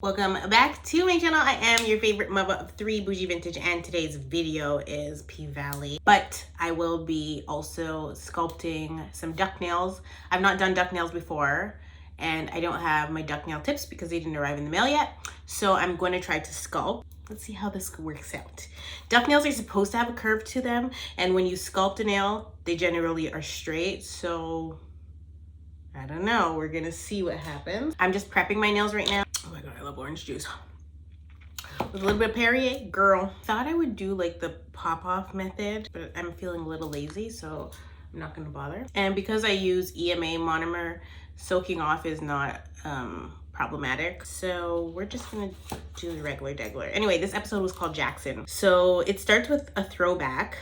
Welcome back to my channel. I am your favorite mother of three, Bougie Vintage, and today's video is P-Valley. But I will be also sculpting some duck nails. I've not done duck nails before, and I don't have my duck nail tips because they didn't arrive in the mail yet. So I'm going to try to sculpt. Let's see how this works out. Duck nails are supposed to have a curve to them, and when you sculpt a nail, they generally are straight. So I don't know, we're gonna see what happens. I'm just prepping my nails right now. Oh my God, I love orange juice. With a little bit of Perrier, girl. Thought I would do like the pop-off method, but I'm feeling a little lazy, so I'm not gonna bother. And because I use EMA monomer, soaking off is not problematic. So we're just gonna do the regular degler. Anyway, this episode was called Jackson. So it starts with a throwback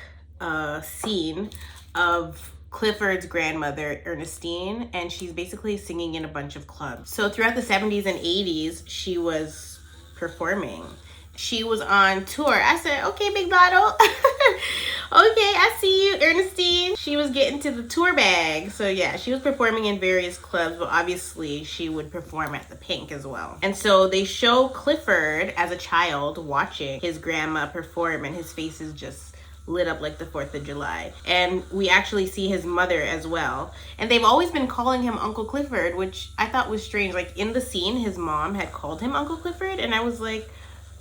scene of Clifford's grandmother, Ernestine, and she's basically singing in a bunch of clubs. So throughout the 70s and 80s, she was performing. She was on tour. I said, okay, big bottle. Okay, I see you, Ernestine. She was getting to the tour bag. So yeah, she was performing in various clubs, but obviously she would perform at the Pink as well. And so they show Clifford as a child watching his grandma perform, and his face is just lit up like the 4th of July. And we actually see his mother as well. And they've always been calling him Uncle Clifford, which I thought was strange. Like in the scene, his mom had called him Uncle Clifford, and I was like,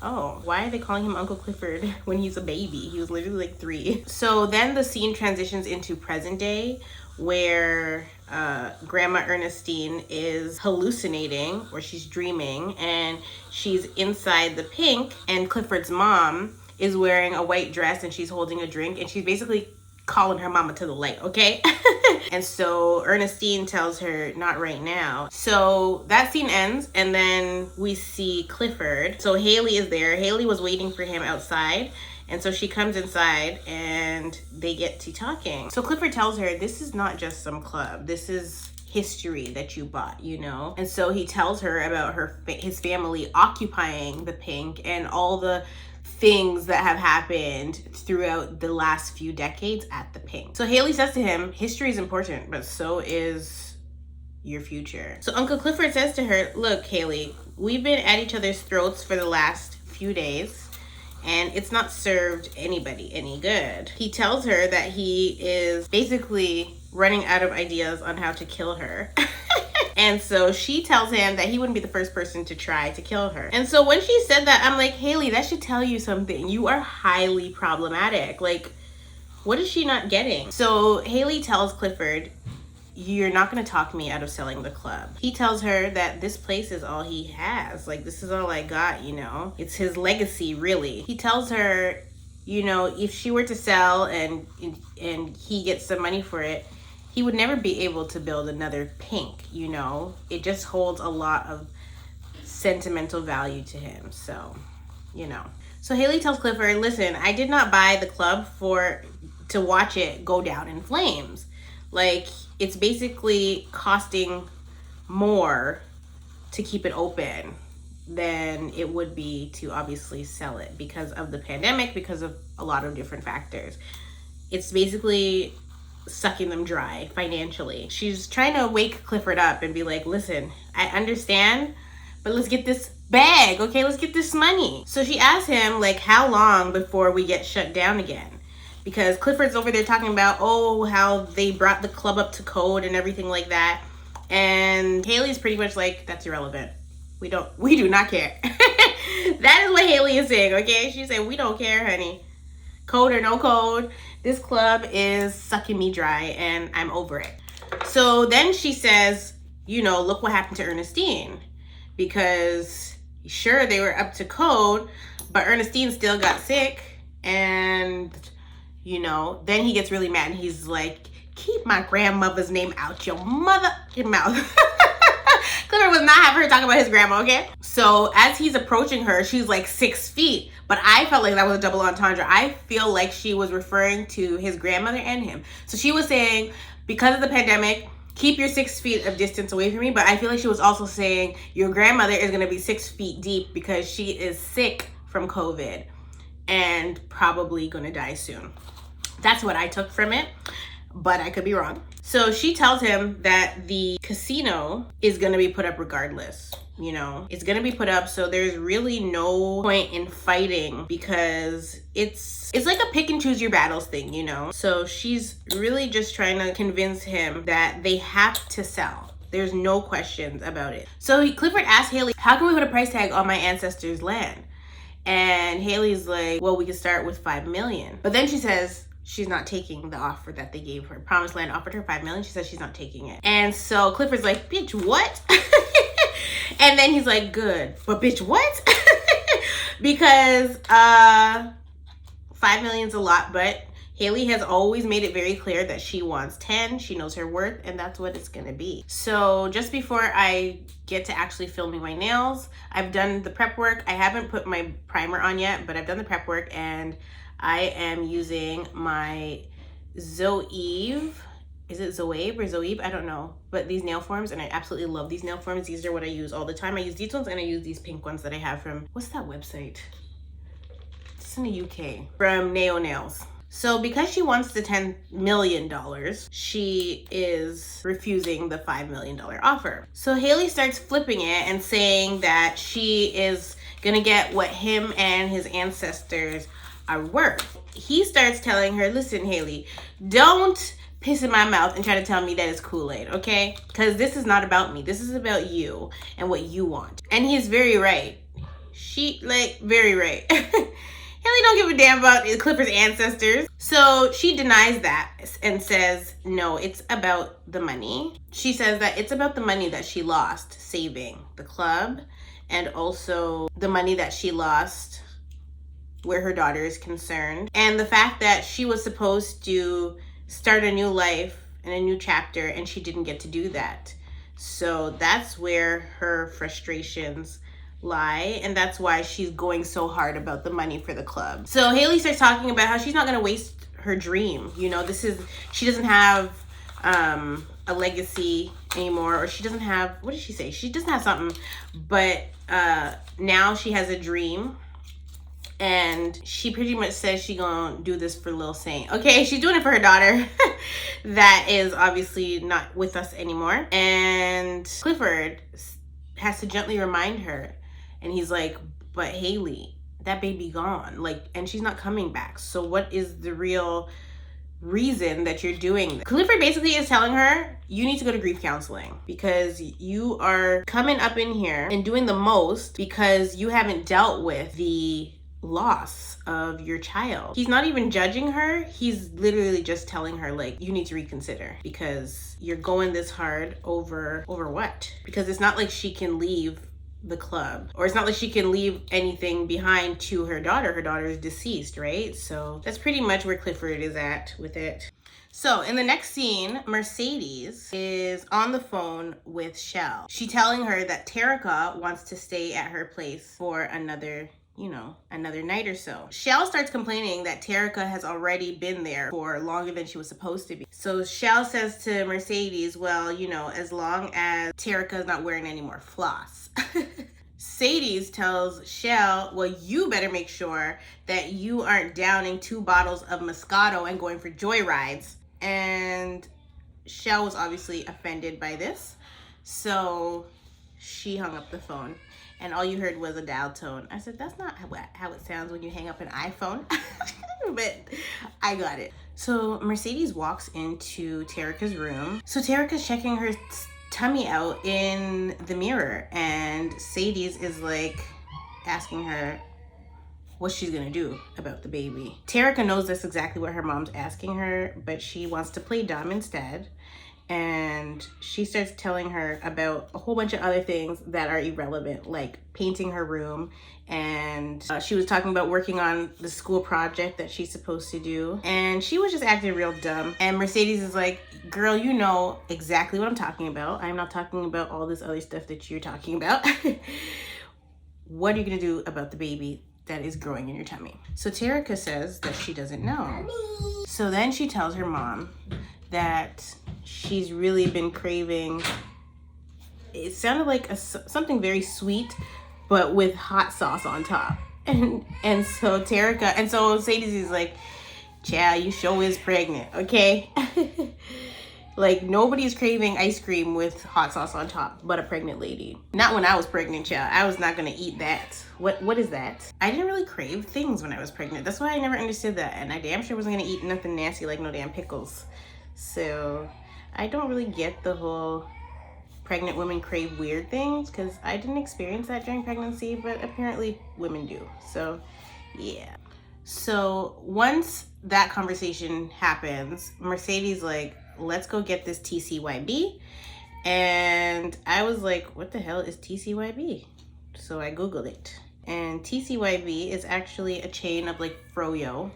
oh, why are they calling him Uncle Clifford when he's a baby? He was literally like 3. So then the scene transitions into present day, where Grandma Ernestine is hallucinating, or she's dreaming, and she's inside the Pink, and Clifford's mom is wearing a white dress and she's holding a drink, and she's basically calling her mama to the light, okay? And so Ernestine tells her, not right now. So that scene ends, and then we see Clifford. So Hailey is there. Hailey was waiting for him outside, and so she comes inside and they get to talking. So Clifford tells her, this is not just some club. This is history that you bought, you know? And so he tells her about his family occupying the Pink and all the things that have happened throughout the last few decades at the Pink. So Hailey says to him, history is important, but so is your future. So Uncle Clifford says to her, look, Hailey, we've been at each other's throats for the last few days, and it's not served anybody any good. He tells her that he is basically running out of ideas on how to kill her. And so she tells him that he wouldn't be the first person to try to kill her. And so when she said that, I'm like, Hailey, that should tell you something. You are highly problematic. Like, what is she not getting? So Hailey tells Clifford, you're not gonna talk me out of selling the club. He tells her that this place is all he has. Like, this is all I got, you know? It's his legacy, really. He tells her, you know, if she were to sell and he gets some money for it, he would never be able to build another Pink, you know? It just holds a lot of sentimental value to him, so, you know. So Hailey tells Clifford, listen, I did not buy the club to watch it go down in flames. Like, it's basically costing more to keep it open than it would be to obviously sell it because of the pandemic, because of a lot of different factors. It's basically sucking them dry financially. She's trying to wake Clifford up and be like, listen, I understand, but let's get this bag, okay? Let's get this money. So she asks him, like, how long before we get shut down again? Because Clifford's over there talking about, oh, how they brought the club up to code and everything like that. And Hailey's pretty much like, that's irrelevant. We do not care. That is what Hailey is saying, okay? She's saying, we don't care, honey. Code or no code, this club is sucking me dry and I'm over it. So then she says, you know, look what happened to Ernestine. Because sure, they were up to code, but Ernestine still got sick. And, you know, then he gets really mad and he's like, keep my grandmother's name out your motherfucking mouth. Clifford was not having her talk about his grandma, okay? So as he's approaching her, she's like 6 feet. But I felt like that was a double entendre. I feel like she was referring to his grandmother and him. So she was saying, because of the pandemic, keep your 6 feet of distance away from me. But I feel like she was also saying, your grandmother is gonna be 6 feet deep because she is sick from COVID and probably gonna die soon. That's what I took from it, but I could be wrong. So she tells him that the casino is going to be put up regardless. You know, it's going to be put up, so there's really no point in fighting because it's like a pick and choose your battles thing, you know? So she's really just trying to convince him that they have to sell. There's no questions about it. So Clifford asked Hailey, how can we put a price tag on my ancestors' land? And Hailey's like, well, we can start with $5 million. But then she says she's not taking the offer that they gave her. Promised Land offered her $5 million. She says she's not taking it. And so Clifford's like, bitch, what? And then he's like, good, but bitch, what? Because $5 million's a lot, but Hailey has always made it very clear that she wants 10. She knows her worth, and that's what it's gonna be. So just before I get to actually filming my nails, I've done the prep work. I haven't put my primer on yet, but I've done the prep work, and I am using my Zoeve. Is it Zoebe or Zoebe? I don't know. But these nail forms, and I absolutely love these nail forms. These are what I use all the time. I use these ones, and I use these pink ones that I have from, what's that website? It's in the UK. From Neo Nails. So because she wants the $10 million, she is refusing the $5 million offer. So Hailey starts flipping it and saying that she is gonna get what him and his ancestors are worth. He starts telling her, listen, Hailey, don't piss in my mouth and try to tell me that it's Kool-Aid, okay? Because this is not about me. This is about you and what you want. And he's very right. Very right. Hailey don't give a damn about Clifford's ancestors. So she denies that and says, no, it's about the money. She says that it's about the money that she lost saving the club, and also the money that she lost where her daughter is concerned, and the fact that she was supposed to start a new life and a new chapter, and she didn't get to do that. So that's where her frustrations lie, and that's why she's going so hard about the money for the club. So Hailey starts talking about how she's not going to waste her dream. You know, she doesn't have a legacy anymore, or she doesn't have, what did she say? She doesn't have something, but now she has a dream. And she pretty much says she gonna do this for Lil Saint. Okay, she's doing it for her daughter that is obviously not with us anymore. And Clifford has to gently remind her. And he's like, but Hailey, that baby gone. And she's not coming back. So what is the real reason that you're doing this? Clifford basically is telling her, you need to go to grief counseling because you are coming up in here and doing the most because you haven't dealt with the loss of your child. He's not even judging her. He's literally just telling her, you need to reconsider because you're going this hard over what? Because it's not like she can leave the club, or it's not like she can leave anything behind to her daughter. Her daughter is deceased, right? So that's pretty much where Clifford is at with it. So in the next scene, Mercedes is on the phone with Shell. She's telling her that Tarika wants to stay at her place for another night or so. Shell starts complaining that Tarika has already been there for longer than she was supposed to be. So Shell says to Mercedes, well, as long as Tarika is not wearing any more floss. Mercedes tells Shell, well, you better make sure that you aren't downing 2 bottles of Moscato and going for joyrides. And Shell was obviously offended by this. So she hung up the phone. And all you heard was a dial tone. I said, that's not how it sounds when you hang up an iPhone. But I got it. So Mercedes walks into Tarika's room. So Tarika's checking her tummy out in the mirror. And Sadie's is asking her what she's gonna do about the baby. Tarika knows that's exactly what her mom's asking her, but she wants to play dumb instead. And she starts telling her about a whole bunch of other things that are irrelevant, like painting her room. And she was talking about working on the school project that she's supposed to do. And she was just acting real dumb. And Mercedes is like, girl, you know exactly what I'm talking about. I'm not talking about all this other stuff that you're talking about. What are you gonna do about the baby that is growing in your tummy? So Tarika says that she doesn't know. So then she tells her mom that she's really been craving, it sounded like something very sweet, but with hot sauce on top. And so Sadie is like, child, you sure is pregnant, okay? Like, nobody's craving ice cream with hot sauce on top but a pregnant lady. Not when I was pregnant, child. I was not gonna eat that. What is that? I didn't really crave things when I was pregnant. That's why I never understood that. And I damn sure wasn't gonna eat nothing nasty like no damn pickles. So I don't really get the whole pregnant women crave weird things, because I didn't experience that during pregnancy, but apparently women do. So yeah. So once that conversation happens, Mercedes like, let's go get this TCYB. And I was like, what the hell is TCYB? So I Googled it. And TCYB is actually a chain of like froyo,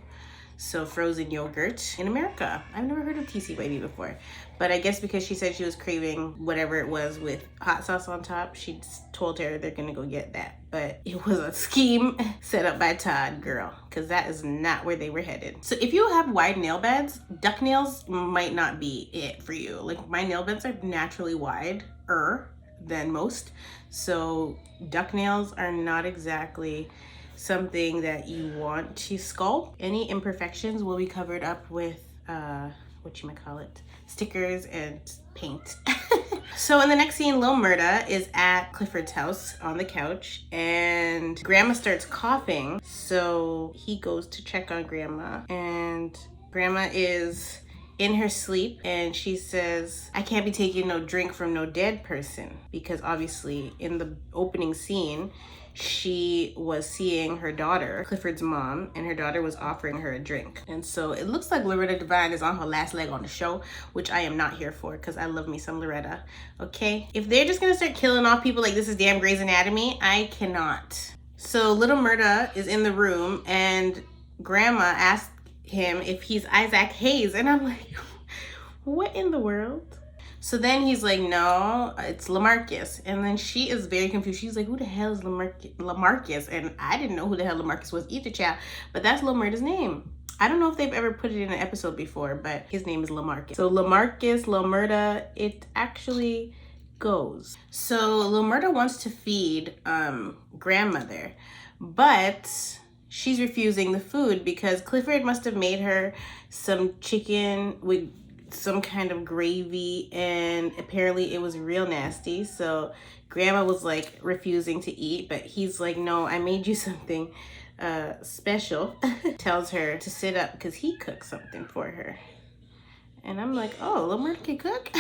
so frozen yogurt in America. I've never heard of TCYB before, but I guess because she said she was craving whatever it was with hot sauce on top, she told her they're gonna go get that. But it was a scheme set up by Todd, girl, because that is not where they were headed. So if you have wide nail beds, duck nails might not be it for you. Like, my nail beds are naturally wider than most, so duck nails are not exactly something that you want to sculpt. Any imperfections will be covered up with stickers and paint. So in the next scene, Lil Murda is at Clifford's house on the couch, and Grandma starts coughing, so he goes to check on Grandma, and Grandma is in her sleep, and she says, I can't be taking no drink from no dead person, because obviously in the opening scene she was seeing her daughter, Clifford's mom, and her daughter was offering her a drink. And so it looks like Loretta Devine is on her last leg on the show, which I am not here for, because I love me some Loretta, okay? If they're just gonna start killing off people like this is damn Grey's Anatomy, I cannot. So little Murda is in the room, and Grandma asked him if he's Isaac Hayes, and I'm like, what in the world? So then he's like, no, it's Lamarcus. And then she is very confused. She's like, who the hell is Lamarcus? And I didn't know who the hell Lamarcus was either, child. But that's Lil Murda's name. I don't know if they've ever put it in an episode before, but his name is Lamarcus. So Lamarcus, Lil Murda, it actually goes. So Lil Murda wants to feed grandmother, but she's refusing the food because Clifford must have made her some chicken with some kind of gravy, and apparently it was real nasty. So grandma was like refusing to eat, but he's like, no, I made you something special. Tells her to sit up because he cooked something for her. And I'm like, oh, Lil Murda can cook?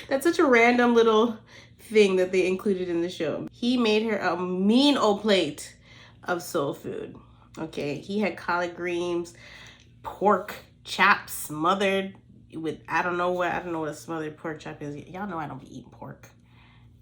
That's such a random little thing that they included in the show. He made her a mean old plate of soul food. Okay, he had collard greens, pork chops smothered with I don't know what a smothered pork chop is. Y'all know I don't be eating pork.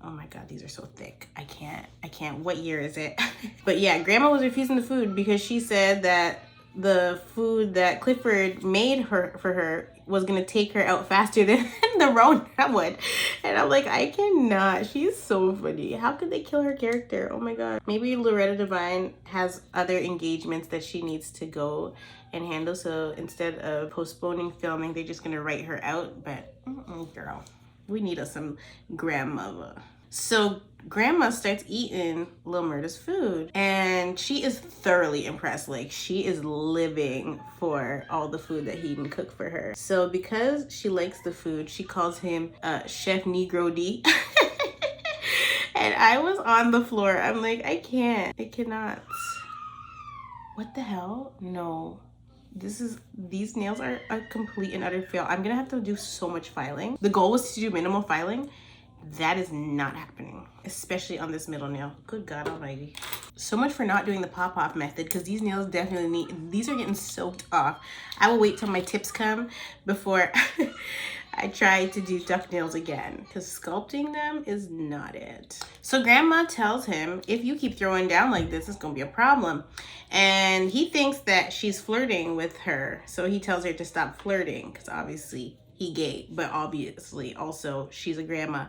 Oh my god, these are so thick. I can't. What year is it? But yeah, grandma was refusing the food because she said that the food that Clifford made for her was gonna take her out faster than the Rona would. And I'm like, I cannot. She's so funny. How could they kill her character? Oh my god. Maybe Loretta Devine has other engagements that she needs to go and handle, so instead of postponing filming, they're just gonna write her out. But girl, we need us some grandmother. So grandma starts eating Lil Murda's food, and she is thoroughly impressed. Like, she is living for all the food that he can cook for her. So because she likes the food, she calls him Chef Negro D. And I was on the floor. I'm like, I cannot. What the hell? No. These nails are a complete and utter fail. I'm gonna have to do so much filing. The goal was to do minimal filing. That is not happening, especially on this middle nail. Good God almighty. So much for not doing the pop-off method, because these nails definitely these are getting soaked off. I will wait till my tips come before I try to do duck nails again, because sculpting them is not it. So grandma tells him, if you keep throwing down like this, it's gonna be a problem. And he thinks that she's flirting with her, so he tells her to stop flirting, because obviously he gay, but obviously also she's a grandma.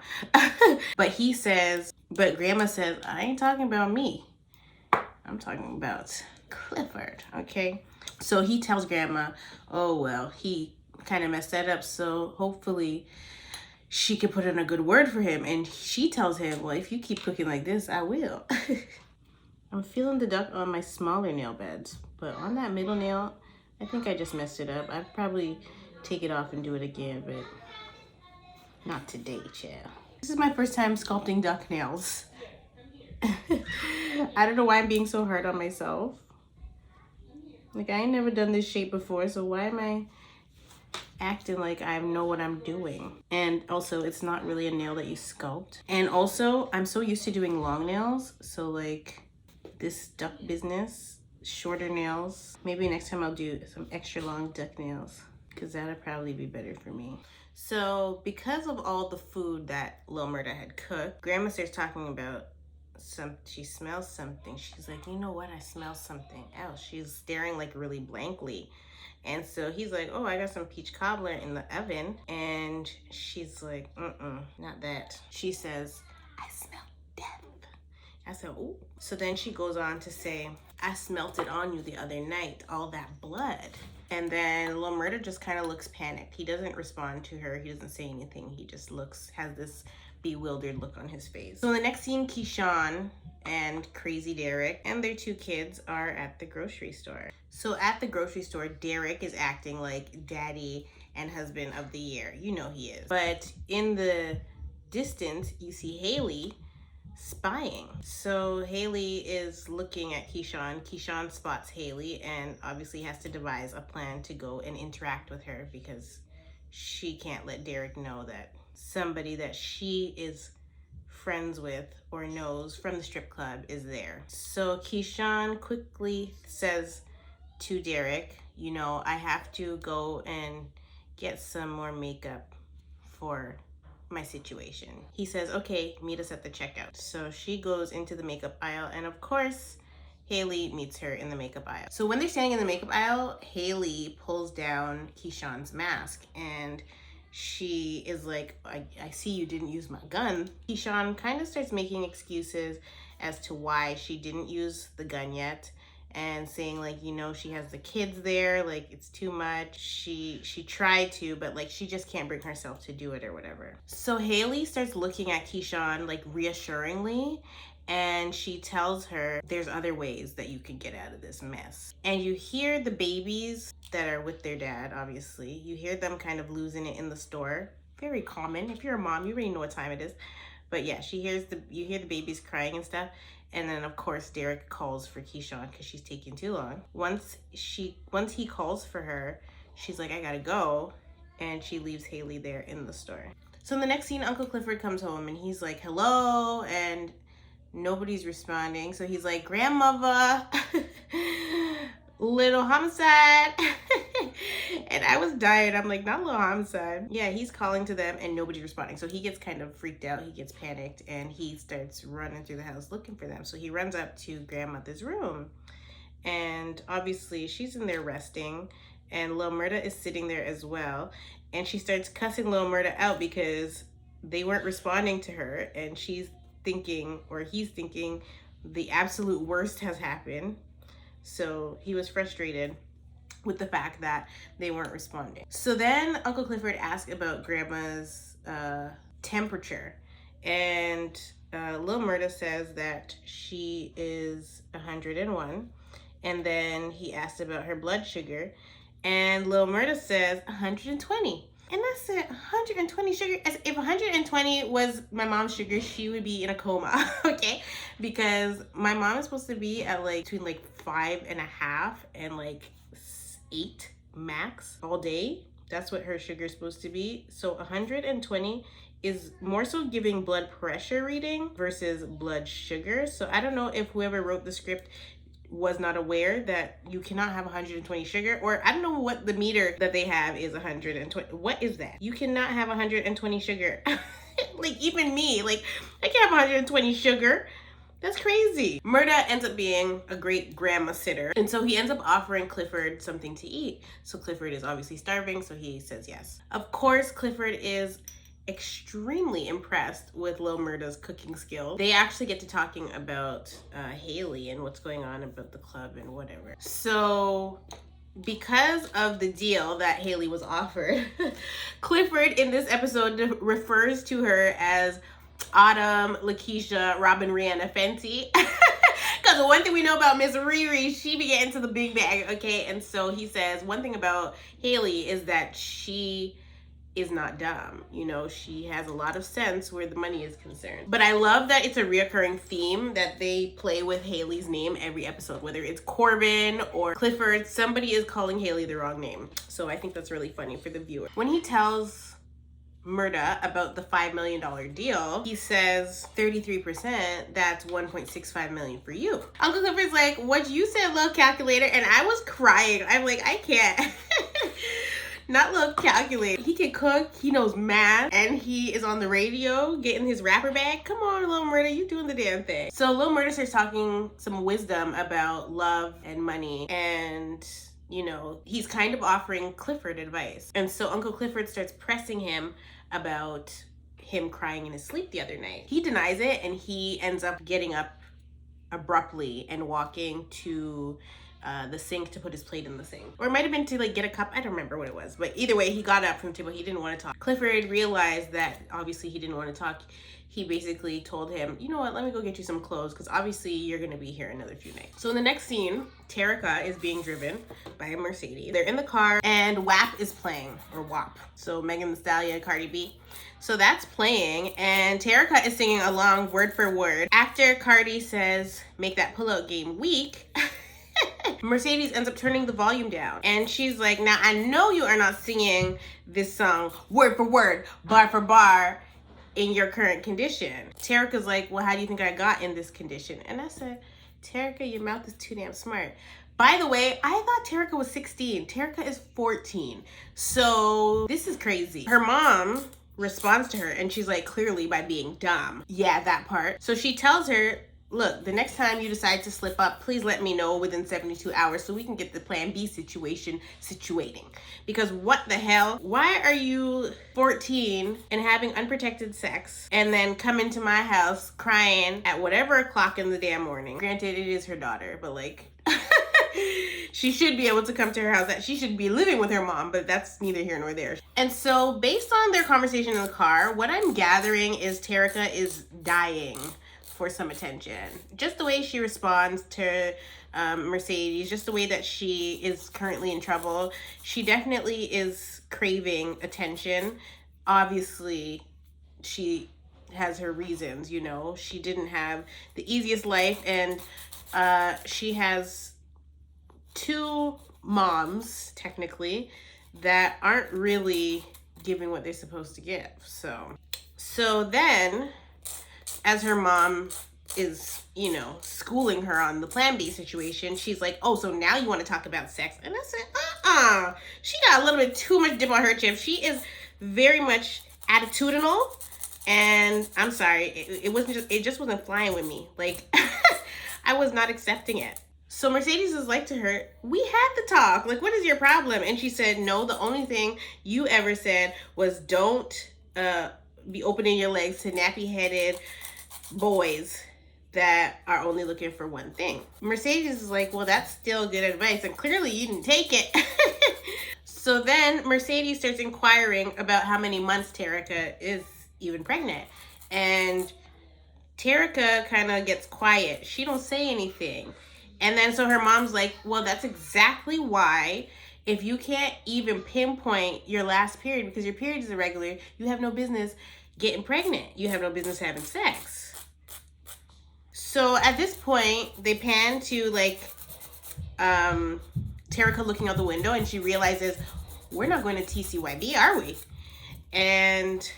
But grandma says, I ain't talking about me. I'm talking about Clifford, okay? So he tells grandma, oh, well, he kind of messed that up, so hopefully she could put in a good word for him. And she tells him, well, if you keep cooking like this, I will. I'm feeling the duck on my smaller nail beds, but on that middle nail, I think I just messed it up. I'd probably take it off and do it again, but Not today, chill. This is my first time sculpting duck nails. I don't know why I'm being so hard on myself. Like, I ain't never done this shape before, so why am I acting like I know what I'm doing? And also, it's not really a nail that you sculpt. And also, I'm so used to doing long nails, so like this duck business, shorter nails. Maybe next time I'll do some extra long duck nails, because that'll probably be better for me. So because of all the food that Lil Murda had cooked, Grandma starts talking about she smells something. She's like, you know what? I smell something else. She's staring like really blankly. And so he's like, oh, I got some peach cobbler in the oven. And she's like, not that. She says, I smell death. I said, ooh. So then she goes on to say, I smelt it on you the other night, all that blood. And then Lil Murda just kind of looks panicked. He doesn't respond to her. He doesn't say anything. He just has this bewildered look on his face. So in the next scene, Keyshawn and Crazy Derek and their 2 kids are at the grocery store. So at the grocery store, Derek is acting like daddy and husband of the year. You know he is. But in the distance, you see Hailey spying. So Hailey is looking at Keyshawn. Keyshawn spots Hailey and obviously has to devise a plan to go and interact with her, because she can't let Derek know that somebody that she is friends with or knows from the strip club is there. So Keyshawn quickly says to Derek, you know, I have to go and get some more makeup for my situation. He says, okay, meet us at the checkout. So she goes into the makeup aisle, and of course, Hailey meets her in the makeup aisle. So when they're standing in the makeup aisle, Hailey pulls down Keyshawn's mask, and she is like, I see you didn't use my gun. Keyshawn kind of starts making excuses as to why she didn't use the gun yet, and saying like, you know, she has the kids there, like it's too much. She tried to, but like she just can't bring herself to do it or whatever. So Hailey starts looking at Keyshawn like reassuringly, and she tells her there's other ways that you can get out of this mess. And you hear the babies that are with their dad, obviously. You hear them kind of losing it in the store. Very common. If you're a mom, you already know what time it is. But yeah, you hear the babies crying and stuff. And then of course Derek calls for Keyshawn because she's taking too long. Once he calls for her, she's like, I gotta go. And she leaves Hailey there in the store. So in the next scene, Uncle Clifford comes home and he's like, hello, and nobody's responding. So he's like, grandmother, little homicide. And I was dying. I'm like, not little homicide. Yeah, he's calling to them and nobody's responding. So he gets kind of freaked out. He gets panicked and he starts running through the house looking for them. So he runs up to grandmother's room, and obviously she's in there resting, and Lil Murda is sitting there as well. And she starts cussing Lil Murda out because they weren't responding to her, and she's thinking, or he's thinking, the absolute worst has happened. So he was frustrated with the fact that they weren't responding. So then Uncle Clifford asked about grandma's temperature, and Lil Murda says that she is 101. And then he asked about her blood sugar, and Lil Murda says 120. And I said, 120 sugar? As if 120 was my mom's sugar, she would be in a coma, okay? Because my mom is supposed to be at like between like 5.5 and like 8 max all day. That's what her sugar is supposed to be. So 120 is more so giving blood pressure reading versus blood sugar. So I don't know if whoever wrote the script was not aware that you cannot have 120 sugar, or I don't know what the meter that they have is. 120. What is that? You cannot have 120 sugar. Like even me, like I can't have 120 sugar. That's crazy. Murda ends up being a great grandma sitter, and so he ends up offering Clifford something to eat. So Clifford is obviously starving, so he says yes. Of course, Clifford is extremely impressed with Lil Murda's cooking skills. They actually get to talking about Hailey and what's going on about the club and whatever. So because of the deal that Hailey was offered, Clifford in this episode refers to her as Autumn, Lakeisha, Robin, Rihanna, Fenty. Because one thing we know about Miss Riri, she be getting to the big bag, okay? And so he says one thing about Hailey is that she is not dumb. You know, she has a lot of sense where the money is concerned. But I love that it's a reoccurring theme that they play with Hailey's name every episode, whether it's Corbin or Clifford, somebody is calling Hailey the wrong name. So I think that's really funny for the viewer. When he tells Murda about the $5 million deal, he says 33%, that's $1.65 million for you. Uncle Clifford's like, what you said, little calculator? And I was crying. I'm like, I can't. Not little calculator. He can cook, he knows math, and he is on the radio getting his rapper bag. Come on, Lil Murda, you doing the damn thing. So Lil Murda starts talking some wisdom about love and money, and you know, he's kind of offering Clifford advice. And so Uncle Clifford starts pressing him about him crying in his sleep the other night. He denies it, and he ends up getting up abruptly and walking to the sink to put his plate in the sink. Or it might have been to like get a cup. I don't remember what it was. But either way, he got up from the table. He didn't want to talk. Clifford realized that obviously he didn't want to talk. He basically told him, you know what, let me go get you some clothes because obviously you're going to be here another few nights. So in the next scene, Tarika is being driven by a Mercedes. They're in the car and WAP is playing, or WAP. So Megan Thee Stallion, Cardi B. So that's playing and Tarika is singing along word for word. After Cardi says, make that pullout game weak, Mercedes ends up turning the volume down. And she's like, now I know you are not singing this song word for word, bar for bar in your current condition. Tarika's like, well, how do you think I got in this condition? And I said, Tarika, your mouth is too damn smart. By the way, I thought Tarika was 16. Tarika is 14. So this is crazy. Her mom responds to her and she's like, clearly by being dumb. Yeah, that part. So she tells her, look, the next time you decide to slip up, please let me know within 72 hours so we can get the plan B situation situating. Because what the hell? Why are you 14 and having unprotected sex and then come into my house crying at whatever o'clock in the damn morning? Granted, it is her daughter, but like, she should be able to come to her house. That she should be living with her mom, but that's neither here nor there. And so based on their conversation in the car, what I'm gathering is Tarika is dying for some attention. Just the way she responds to Mercedes, just the way that she is currently in trouble, she definitely is craving attention. Obviously, she has her reasons, you know. She didn't have the easiest life, and she has two moms, technically, that aren't really giving what they're supposed to give. So then, as her mom is, you know, schooling her on the plan B situation, she's like, oh, so now you want to talk about sex? And I said, she got a little bit too much dip on her chip. She is very much attitudinal, and I'm sorry, it just wasn't flying with me. Like, I was not accepting it. So Mercedes is like to her, we had the talk. Like, what is your problem? And she said, no, the only thing you ever said was don't be opening your legs to nappy-headed boys that are only looking for one thing. Mercedes is like, well, that's still good advice, and clearly you didn't take it. So then Mercedes starts inquiring about how many months Tarika is even pregnant, and Tarika kind of gets quiet. She don't say anything. And then so her mom's like, well, that's exactly why if you can't even pinpoint your last period because your period is irregular, you have no business getting pregnant. You have no business having sex. So at this point, they pan to like Tarika looking out the window, and she realizes, we're not going to TCYB, are we? And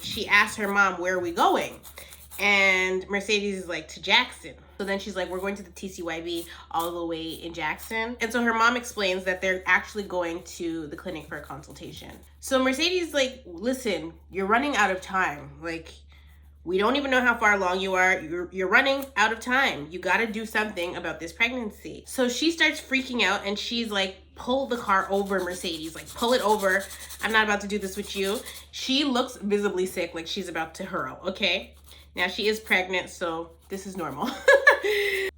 she asks her mom, where are we going? And Mercedes is like, to Jackson. So then she's like, we're going to the TCYB all the way in Jackson. And so her mom explains that they're actually going to the clinic for a consultation. So Mercedes is like, listen, you're running out of time. Like, we don't even know how far along you are. You're running out of time. You got to do something about this pregnancy. So she starts freaking out, and she's like, pull the car over, Mercedes. Like, pull it over. I'm not about to do this with you. She looks visibly sick, like she's about to hurl, okay? Now, she is pregnant, so this is normal.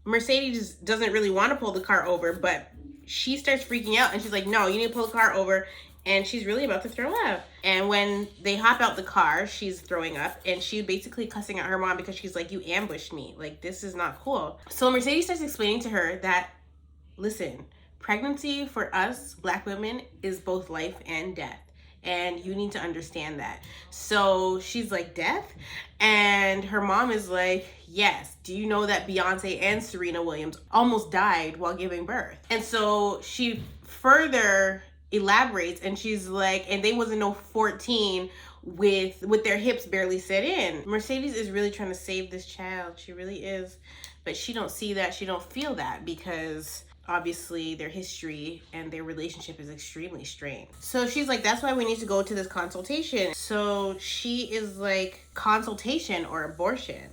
Mercedes doesn't really want to pull the car over, but she starts freaking out, and she's like, no, you need to pull the car over. And she's really about to throw up. And when they hop out the car, she's throwing up, and she's basically cussing at her mom because she's like, you ambushed me. Like, this is not cool. So Mercedes starts explaining to her that, listen, pregnancy for us Black women is both life and death. and you need to understand that. So she's like, death? And her mom is like, yes. Do you know that Beyonce and Serena Williams almost died while giving birth? And so she further elaborates, and she's like, and they wasn't no 14 with their hips barely set in. Mercedes is really trying to save this child. She really is. But she don't see that, she don't feel that, because obviously their history and their relationship is extremely strained. So she's like, that's why we need to go to this consultation. So she is like, consultation or abortion?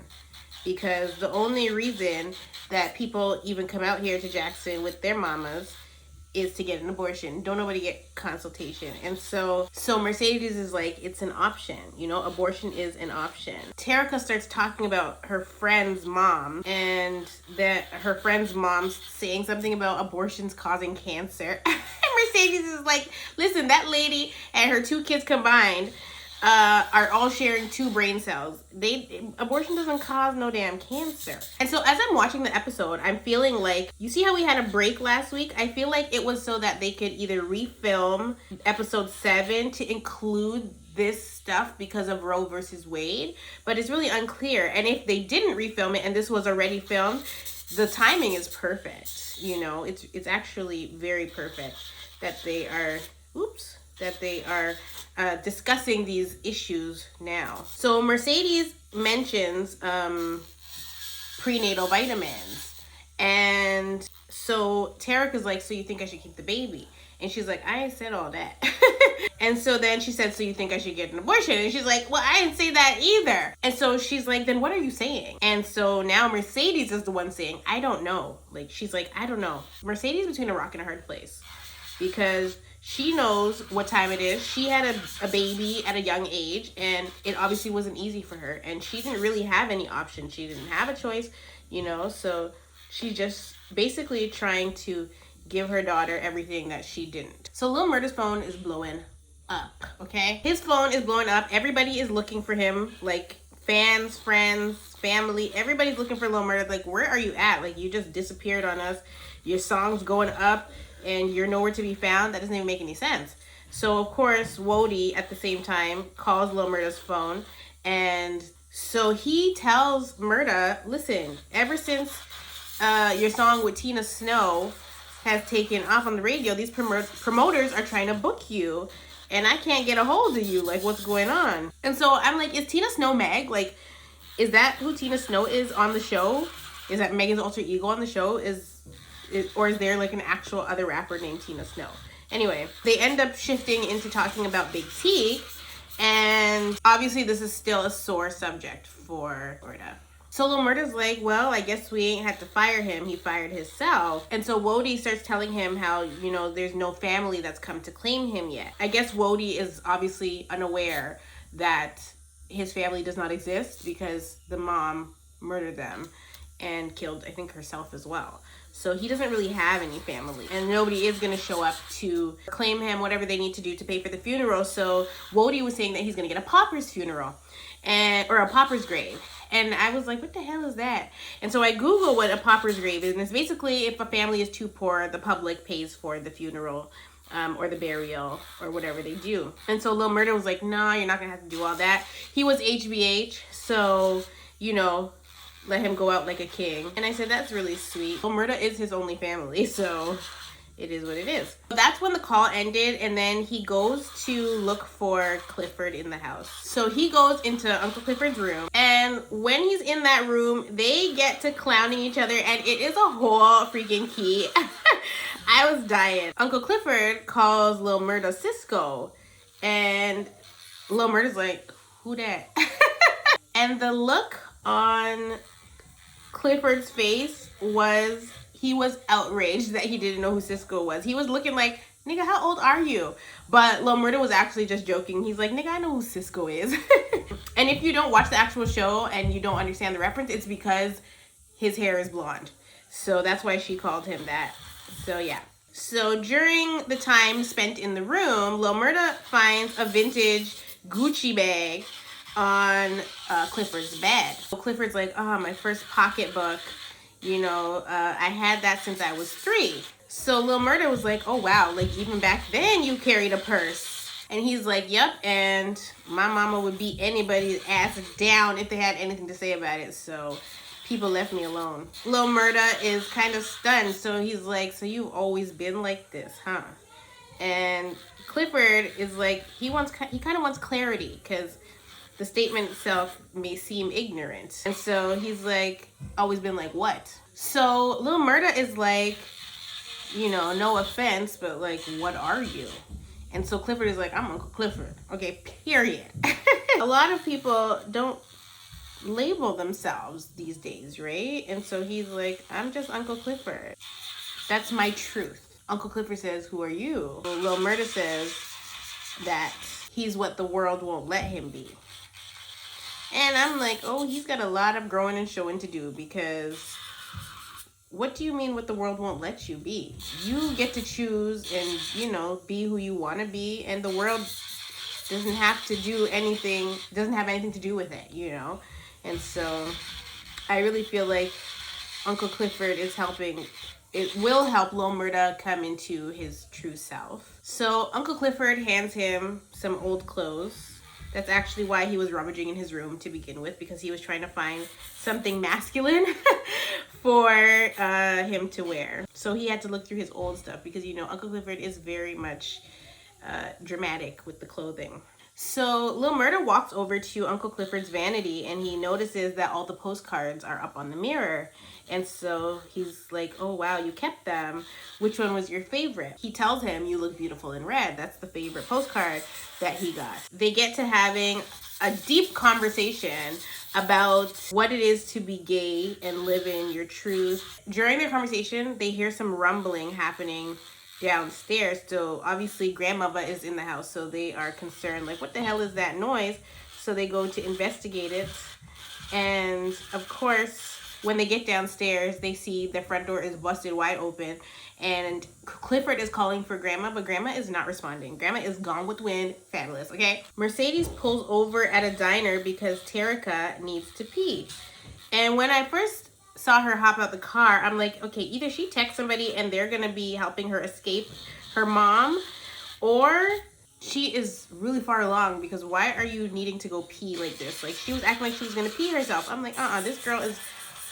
Because the only reason that people even come out here to Jackson with their mamas is to get an abortion. Don't nobody get consultation. And so Mercedes is like, it's an option, you know, abortion is an option. Tarika starts talking about her friend's mom, and that her friend's mom's saying something about abortions causing cancer. And Mercedes is like, listen, that lady and her 2 kids combined are all sharing 2 brain cells. Abortion doesn't cause no damn cancer. And so as I'm watching the episode, I'm feeling like, you see how we had a break last week? I feel like it was so that they could either refilm episode 7 to include this stuff because of Roe versus Wade, but it's really unclear. And if they didn't refilm it and this was already filmed, the timing is perfect. You know, it's actually very perfect that they are, discussing these issues now. So Mercedes mentions prenatal vitamins. And so Tarek is like, so you think I should keep the baby? And she's like, I ain't said all that. And so then she said, so you think I should get an abortion? And she's like, well, I didn't say that either. And so she's like, then what are you saying? And so now Mercedes is the one saying, I don't know. Like, she's like, I don't know. Mercedes between a rock and a hard place, because she knows what time it is. She had a baby at a young age, and it obviously wasn't easy for her. And she didn't really have any option. She didn't have a choice, you know. So she just basically trying to give her daughter everything that she didn't. So Lil Murda's phone is blowing up, okay? His phone is blowing up. Everybody is looking for him, like fans, friends, family. Everybody's looking for Lil Murda. Like, where are you at? Like, you just disappeared on us. Your song's going up and you're nowhere to be found. That doesn't even make any sense. So of course Wody at the same time calls Lil Murda's phone, and so he tells Murda, listen, ever since your song with Tina Snow has taken off on the radio, these promoters are trying to book you, and I can't get a hold of you. Like, what's going on? And so I'm like, is Tina Snow Meg? Like, is that who Tina Snow is on the show? Is that Megan's alter ego on the show? Or is there like an actual other rapper named Tina Snow? Anyway, they end up shifting into talking about Big T, and obviously this is still a sore subject for Murda. So Lil Murda's like, well, I guess we ain't had to fire him. He fired himself. And so Wody starts telling him how, you know, there's no family that's come to claim him yet. I guess Wody is obviously unaware that his family does not exist because the mom murdered them and killed, I think, herself as well. So he doesn't really have any family, and nobody is going to show up to claim him, whatever they need to do to pay for the funeral. So Wody was saying that he's going to get a pauper's funeral, or a pauper's grave. And I was like, what the hell is that? And so I Googled what a pauper's grave is, and it's basically if a family is too poor, the public pays for the funeral or the burial or whatever they do. And so Lil Murda was like, no, you're not going to have to do all that. He was HBH, so, you know, let him go out like a king. And I said, that's really sweet. Well, Murda is his only family, so it is what it is. That's when the call ended, and then he goes to look for Clifford in the house. So he goes into Uncle Clifford's room, and when he's in that room, they get to clowning each other, and it is a whole freaking key. I was dying. Uncle Clifford calls Lil Murda Cisco, and Lil Murda's like, who that? And the look on Clifford's face was, he was outraged that he didn't know who Cisco was. He was looking like, nigga, how old are you? But Lil Murda was actually just joking. He's like, nigga, I know who Cisco is. And if you don't watch the actual show and you don't understand the reference, it's because his hair is blonde. So that's why she called him that. So yeah. So during the time spent in the room, Lil Murda finds a vintage Gucci bag on Clifford's bed. So Clifford's like, oh, my first pocketbook, you know, I had that since I was 3. So Lil Murda was like, oh wow, like even back then you carried a purse. And he's like, yep, and my mama would beat anybody's ass down if they had anything to say about it. So people left me alone. Lil Murda is kind of stunned. So he's like, so you've always been like this, huh? And Clifford is like, he kind of wants clarity because the statement itself may seem ignorant. And so he's like, always been like what? So Lil Murda is like, you know, no offense, but like, what are you? And so Clifford is like, I'm Uncle Clifford. Okay, period. A lot of people don't label themselves these days, right? And so he's like, I'm just Uncle Clifford. That's my truth. Uncle Clifford says, who are you? Lil Murda says that he's what the world won't let him be. And I'm like, oh, he's got a lot of growing and showing to do, because what do you mean what the world won't let you be? You get to choose and, you know, be who you want to be, and the world doesn't have to do anything, doesn't have anything to do with it, you know? And so I really feel like Uncle Clifford is helping. It will help Lil Murda come into his true self. So Uncle Clifford hands him some old clothes. That's actually why he was rummaging in his room to begin with, because he was trying to find something masculine for him to wear. So he had to look through his old stuff because, you know, Uncle Clifford is very much dramatic with the clothing. So Lil Murda walks over to Uncle Clifford's vanity and he notices that all the postcards are up on the mirror. And so he's like, oh wow, you kept them. Which one was your favorite? He tells him, you look beautiful in red. That's the favorite postcard that he got. They get to having a deep conversation about what it is to be gay and live in your truth. During their conversation, they hear some rumbling happening downstairs. So obviously grandmother is in the house, so they are concerned, like, what the hell is that noise? So they go to investigate it. And of course, when they get downstairs, they see the front door is busted wide open, and Clifford is calling for Grandma, but Grandma is not responding. Grandma is gone with the wind. Fabulous, okay? Mercedes pulls over at a diner because Tarika needs to pee. And when I first saw her hop out the car, I'm like, okay, either she texts somebody and they're gonna be helping her escape her mom, or she is really far along, because why are you needing to go pee like this? Like, she was acting like she was gonna pee herself. I'm like, this girl is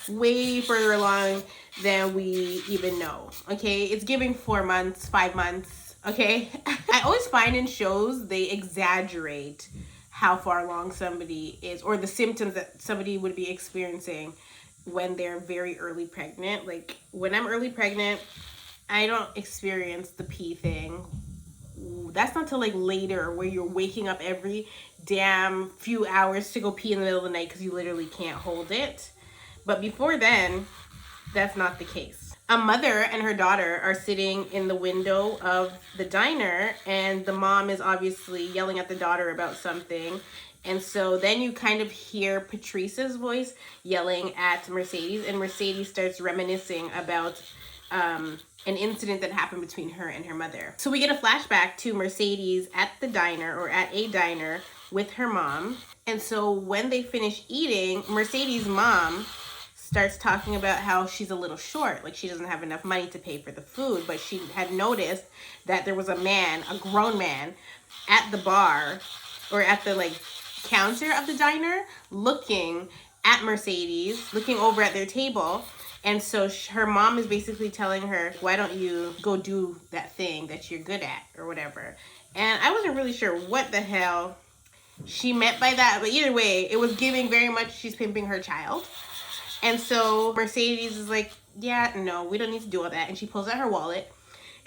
way further along than we even know. Okay, it's giving 4 months, 5 months. Okay. I always find in shows they exaggerate how far along somebody is, or the symptoms that somebody would be experiencing when they're very early pregnant. Like, when I'm early pregnant, I don't experience the pee thing. That's not till like later, where you're waking up every damn few hours to go pee in the middle of the night because you literally can't hold it. But before then, that's not the case. A mother and her daughter are sitting in the window of the diner, and the mom is obviously yelling at the daughter about something. And so then you kind of hear Patrice's voice yelling at Mercedes, and Mercedes starts reminiscing about an incident that happened between her and her mother. So we get a flashback to Mercedes at the diner, or at a diner, with her mom. And so when they finish eating, Mercedes' mom starts talking about how she's a little short, like she doesn't have enough money to pay for the food, but she had noticed that there was a man, a grown man, at the bar, or at the like counter of the diner, looking at Mercedes, looking over at their table. And so her mom is basically telling her, why don't you go do that thing that you're good at, or whatever. And I wasn't really sure what the hell she meant by that, but either way, it was giving very much she's pimping her child. And so Mercedes is like, yeah, no, we don't need to do all that. And she pulls out her wallet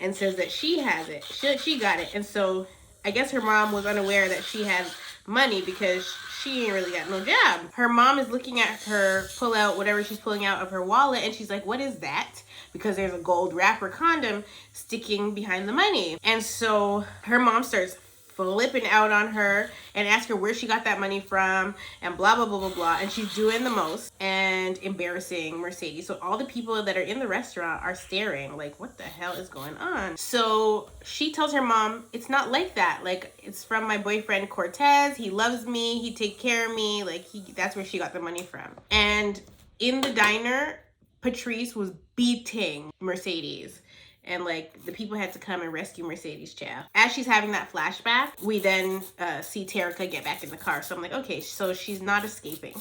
and says that she has it. She got it. And so I guess her mom was unaware that she had money, because she ain't really got no job. Her mom is looking at her pull out whatever she's pulling out of her wallet, and she's like, what is that? Because there's a gold wrapper condom sticking behind the money. And so her mom starts flipping out on her and ask her where she got that money from, and blah blah blah blah blah. And she's doing the most and embarrassing Mercedes. So all the people that are in the restaurant are staring like, what the hell is going on? So she tells her mom, it's not like that, like, it's from my boyfriend Cortez. He loves me, he takes care of me, like, that's where she got the money from. And in the diner, Patrice was beating Mercedes. and like the people had to come and rescue Mercedes, child. As she's having that flashback, we then see Tarika get back in the car. So I'm like, okay, so she's not escaping.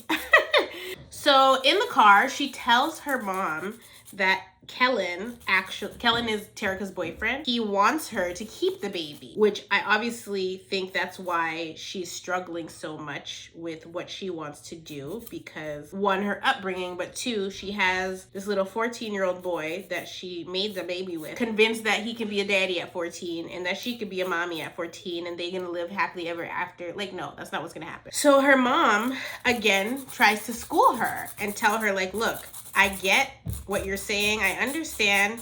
So in the car, she tells her mom that Kellen is Tarika's boyfriend. He wants her to keep the baby, which I obviously think that's why she's struggling so much with what she wants to do, because one, her upbringing, but two, she has this little 14-year-old boy that she made the baby with, convinced that he can be a daddy at 14 and that she could be a mommy at 14 and they're gonna live happily ever after. Like, no, that's not what's gonna happen. So her mom, again, tries to school her and tell her, like, look, I get what you're saying. I understand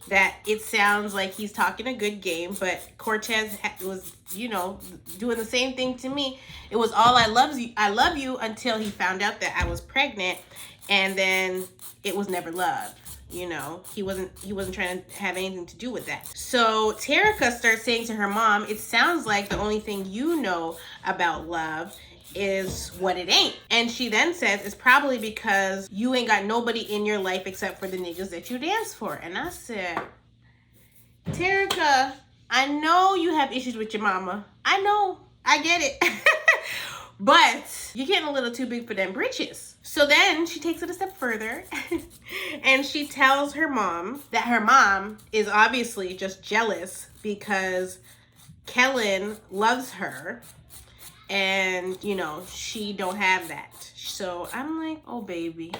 that it sounds like he's talking a good game, but Cortez was, you know, doing the same thing to me. It was all I love you until he found out that I was pregnant, and then it was never love. You know, he wasn't trying to have anything to do with that. So Tarika starts saying to her mom, it sounds like the only thing you know about love is what it ain't. And she then says it's probably because you ain't got nobody in your life except for the niggas that you dance for. And I said, Tarika, I know you have issues with your mama. I know, I get it. But you're getting a little too big for them britches. So then she takes it a step further and she tells her mom that her mom is obviously just jealous because Kellen loves her and, you know, she don't have that. So I'm like, oh, baby.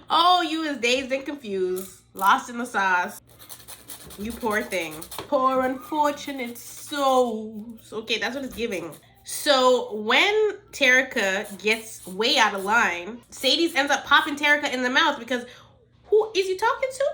Oh, you is dazed and confused, lost in the sauce. You poor thing. Poor unfortunate souls. Okay, that's what it's giving. So when Tarika gets way out of line, Sadie's ends up popping Tarika in the mouth because who is you talking to?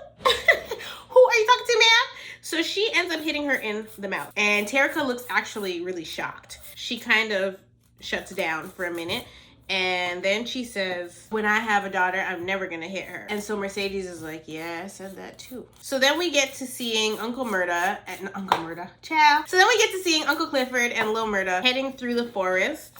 Who are you talking to, ma'am? So she ends up hitting her in the mouth. And Tarika looks actually really shocked. She kind of shuts down for a minute. And then she says, when I have a daughter, I'm never going to hit her. And so Mercedes is like, yeah, I said that too. So then we get to seeing Uncle Murda, ciao. So then we get to seeing Uncle Clifford and Lil Murda heading through the forest,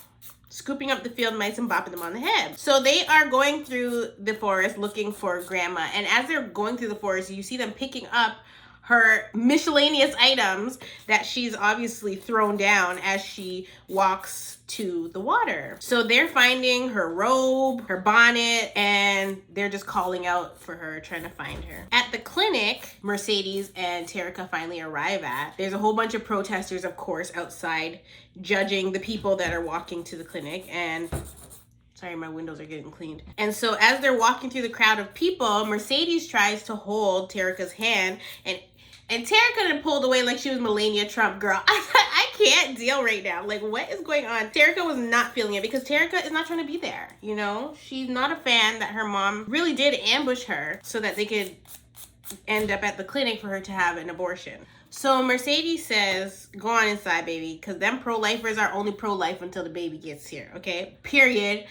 scooping up the field mice and bopping them on the head. So they are going through the forest looking for Grandma. And as they're going through the forest, you see them picking up her miscellaneous items that she's obviously thrown down as she walks to the water. So they're finding her robe, her bonnet, and they're just calling out for her, trying to find her. At the clinic, Mercedes and Tarika finally arrive at. There's a whole bunch of protesters, of course, outside judging the people that are walking to the clinic. And sorry, my windows are getting cleaned. And so as they're walking through the crowd of people, Mercedes tries to hold Tarika's hand, and Tarika had pulled away like she was Melania Trump, girl. I can't deal right now. Like, what is going on? Tarika was not feeling it because Tarika is not trying to be there, you know? She's not a fan that her mom really did ambush her so that they could end up at the clinic for her to have an abortion. So Mercedes says, go on inside, baby, because them pro-lifers are only pro-life until the baby gets here, okay? Period.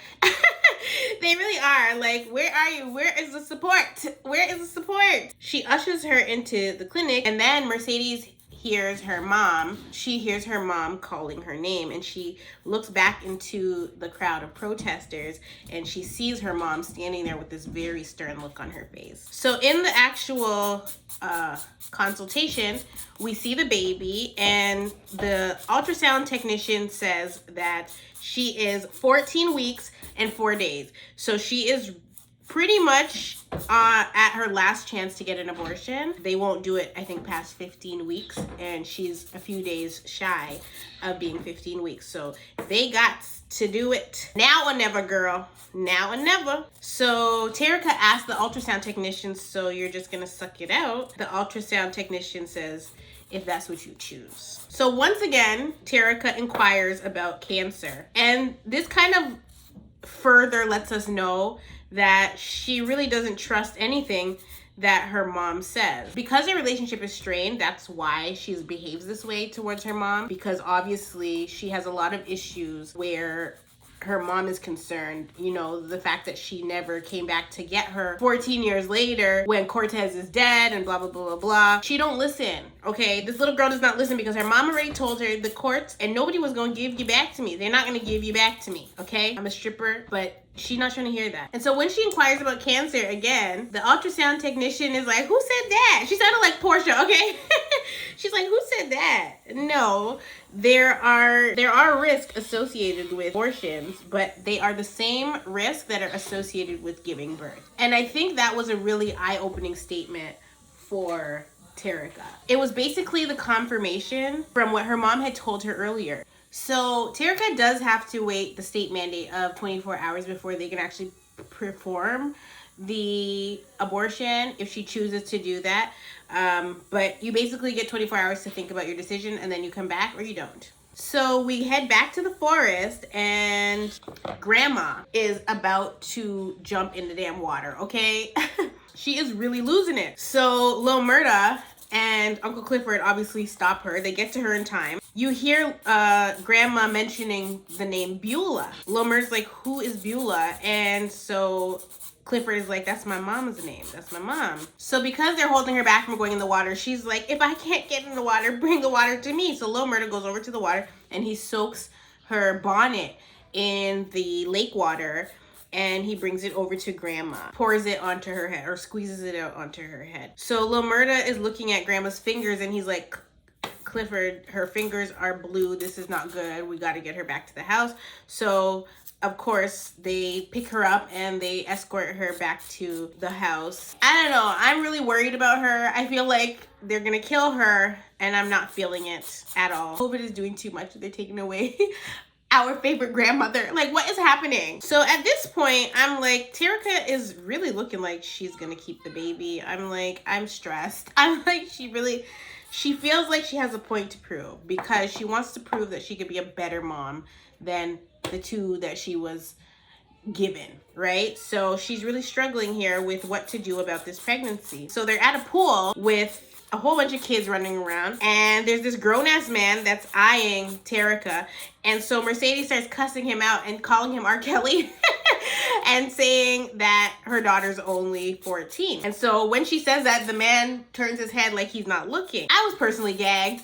They really are. Like, where are you? Where is the support? Where is the support? She ushers her into the clinic, and then Mercedes hears her mom. She hears her mom calling her name, and she looks back into the crowd of protesters, and she sees her mom standing there with this very stern look on her face. So in the actual consultation, we see the baby, and the ultrasound technician says that she is 14 weeks and 4 days. So she is pretty much at her last chance to get an abortion. They won't do it, I think, past 15 weeks, and she's a few days shy of being 15 weeks. So they got to do it now or never, girl. Now or never. So Tarika asked the ultrasound technician, so you're just gonna suck it out? The ultrasound technician says, if that's what you choose. So once again, Tarika inquires about cancer. And this kind of further lets us know that she really doesn't trust anything that her mom says. Because their relationship is strained, that's why she behaves this way towards her mom. Because obviously she has a lot of issues where her mom is concerned, you know, the fact that she never came back to get her 14 years later when Cortez is dead and blah, blah, blah, blah, blah. She don't listen, okay? This little girl does not listen because her mom already told her the courts and nobody was going to give you back to me. They're not going to give you back to me, okay? I'm a stripper, but she's not trying to hear that. And so when she inquires about cancer again, the ultrasound technician is like, who said that? She sounded like Portia, okay? She's like, who said that? No, there are risks associated with abortions, but they are the same risks that are associated with giving birth. And I think that was a really eye-opening statement for Tarika. It was basically the confirmation from what her mom had told her earlier. So Tarika does have to wait the state mandate of 24 hours before they can actually perform the abortion if she chooses to do that. But you basically get 24 hours to think about your decision and then you come back or you don't. So we head back to the forest and Grandma is about to jump in the damn water, okay? She is really losing it. So Lil Murda and Uncle Clifford obviously stop her. They get to her in time. You hear Grandma mentioning the name Beulah. Lil Murda's like, who is Beulah? And so Clifford is like, that's my mom's name. That's my mom. So because they're holding her back from going in the water, she's like, if I can't get in the water, bring the water to me. So Lil Murda goes over to the water and he soaks her bonnet in the lake water and he brings it over to Grandma, pours it onto her head or squeezes it out onto her head. So Lil Murda is looking at Grandma's fingers and he's like, Clifford, her fingers are blue. This is not good. We got to get her back to the house. So of course, they pick her up and they escort her back to the house. I don't know. I'm really worried about her. I feel like they're going to kill her and I'm not feeling it at all. COVID is doing too much. They're taking away our favorite grandmother. Like, what is happening? So at this point, I'm like, Tarika is really looking like she's going to keep the baby. I'm like, I'm stressed. I'm like, she feels like she has a point to prove because she wants to prove that she could be a better mom than the two that she was given, right? So she's really struggling here with what to do about this pregnancy. So they're at a pool with a whole bunch of kids running around and there's this grown-ass man that's eyeing Tarika. And so Mercedes starts cussing him out and calling him R. Kelly and saying that her daughter's only 14. And so when she says that, the man turns his head like he's not looking. I was personally gagged.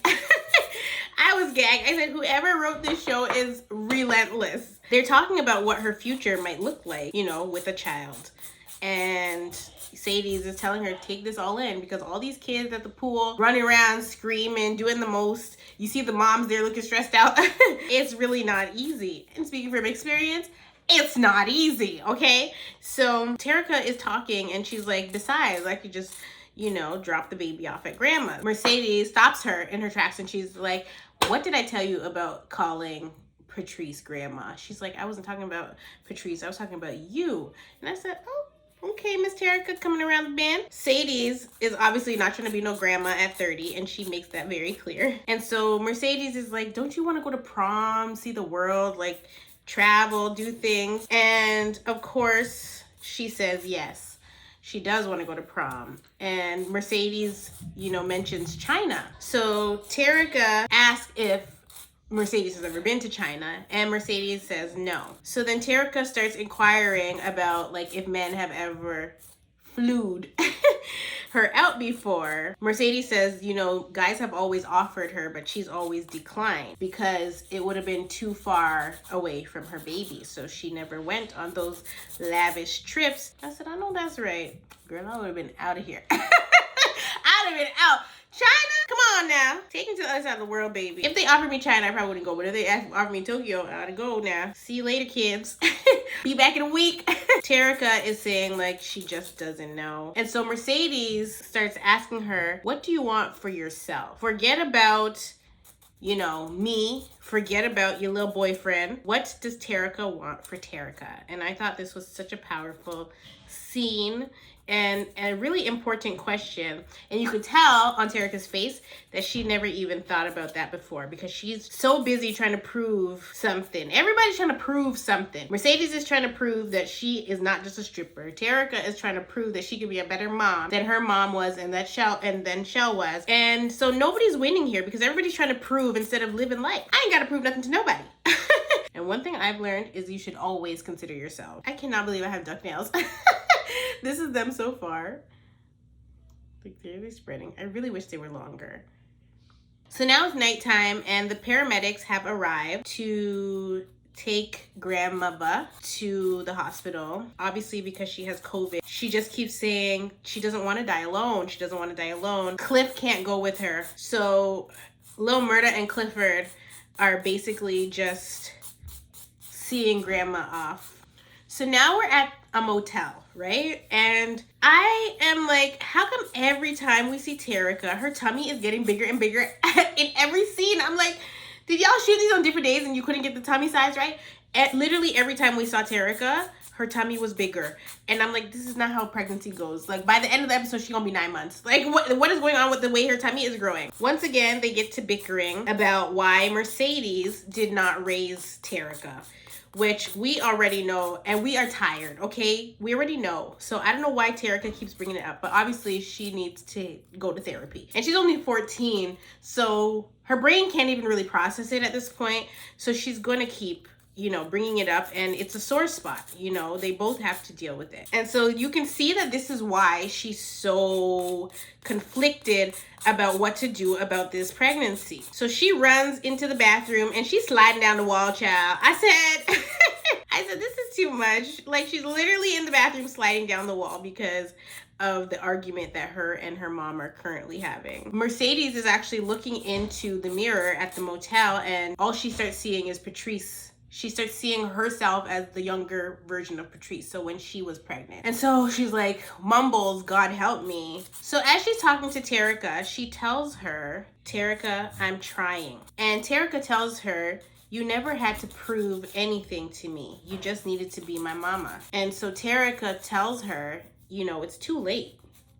I was gagged. I said, whoever wrote this show is relentless. They're talking about what her future might look like, you know, with a child. And Sadie's is telling her, take this all in because all these kids at the pool running around, screaming, doing the most. You see the moms there looking stressed out. It's really not easy. And speaking from experience, it's not easy, okay? So Tarika is talking and she's like, besides, I could just, you know, drop the baby off at Grandma. Mercedes stops her in her tracks and she's like, what did I tell you about calling Patrice Grandma? She's like, I wasn't talking about Patrice, I was talking about you. And I said, oh, okay, Miss Tarika coming around the bend. Sadie's is obviously not trying to be no grandma at 30, and she makes that very clear. And so Mercedes is like, don't you want to go to prom, see the world, like travel, do things? And of course, she says yes. She does want to go to prom. And Mercedes, you know, mentions China. So Tarika asks if Mercedes has ever been to China, and Mercedes says no. So then Tarika starts inquiring about like if men have ever flued her out before. Mercedes says, you know, guys have always offered her, but she's always declined because it would have been too far away from her baby. So she never went on those lavish trips. I said, I know that's right. Girl, I would have been out of here. I'd have been out. China? Come on now. Take me to the other side of the world, baby. If they offered me China, I probably wouldn't go. But if they offered me Tokyo, I'd go now. See you later, kids. Be back in a week. Tarika is saying like she just doesn't know. And so Mercedes starts asking her, what do you want for yourself? Forget about, you know, me. Forget about your little boyfriend. What does Tarika want for Tarika? And I thought this was such a powerful scene and a really important question. And you could tell on Tarika's face that she never even thought about that before because she's so busy trying to prove something. Everybody's trying to prove something. Mercedes is trying to prove that she is not just a stripper. Tarika is trying to prove that she could be a better mom than her mom was and then Shell was. And so nobody's winning here because everybody's trying to prove instead of living life. I ain't got to prove nothing to nobody. And one thing I've learned is you should always consider yourself. I cannot believe I have duck nails. This is them so far. Like, they're really spreading. I really wish they were longer. So now it's nighttime and the paramedics have arrived to take grandmother to the hospital. Obviously, because she has COVID, she just keeps saying she doesn't want to die alone. She doesn't want to die alone. Cliff can't go with her. So Lil Murda and Clifford are basically just seeing grandma off. So now we're at a motel, right? And I am like, how come every time we see Tarika, her tummy is getting bigger and bigger in every scene? I'm like, did y'all shoot these on different days and you couldn't get the tummy size right? And literally every time we saw Tarika, her tummy was bigger. And I'm like, this is not how pregnancy goes. Like, by the end of the episode, she's gonna be 9 months. Like, what is going on with the way her tummy is growing? Once again, they get to bickering about why Mercedes did not raise Tarika, which we already know, and we are tired, okay? We already know. So I don't know why Tarika keeps bringing it up, but obviously she needs to go to therapy. And she's only 14, so her brain can't even really process it at this point. So she's gonna keep, you know, bringing it up, and it's a sore spot, you know, they both have to deal with it. And so you can see that this is why she's so conflicted about what to do about this pregnancy. So she runs into the bathroom and she's sliding down the wall, child. I said, this is too much. Like, she's literally in the bathroom sliding down the wall because of the argument that her and her mom are currently having. Mercedes is actually looking into the mirror at the motel, and all she starts seeing is Patrice. She starts seeing herself as the younger version of Patrice, so when she was pregnant. And so she's like, mumbles, God help me. So as she's talking to Tarika, she tells her, Tarika, I'm trying. And Tarika tells her, you never had to prove anything to me. You just needed to be my mama. And so Tarika tells her, you know, it's too late.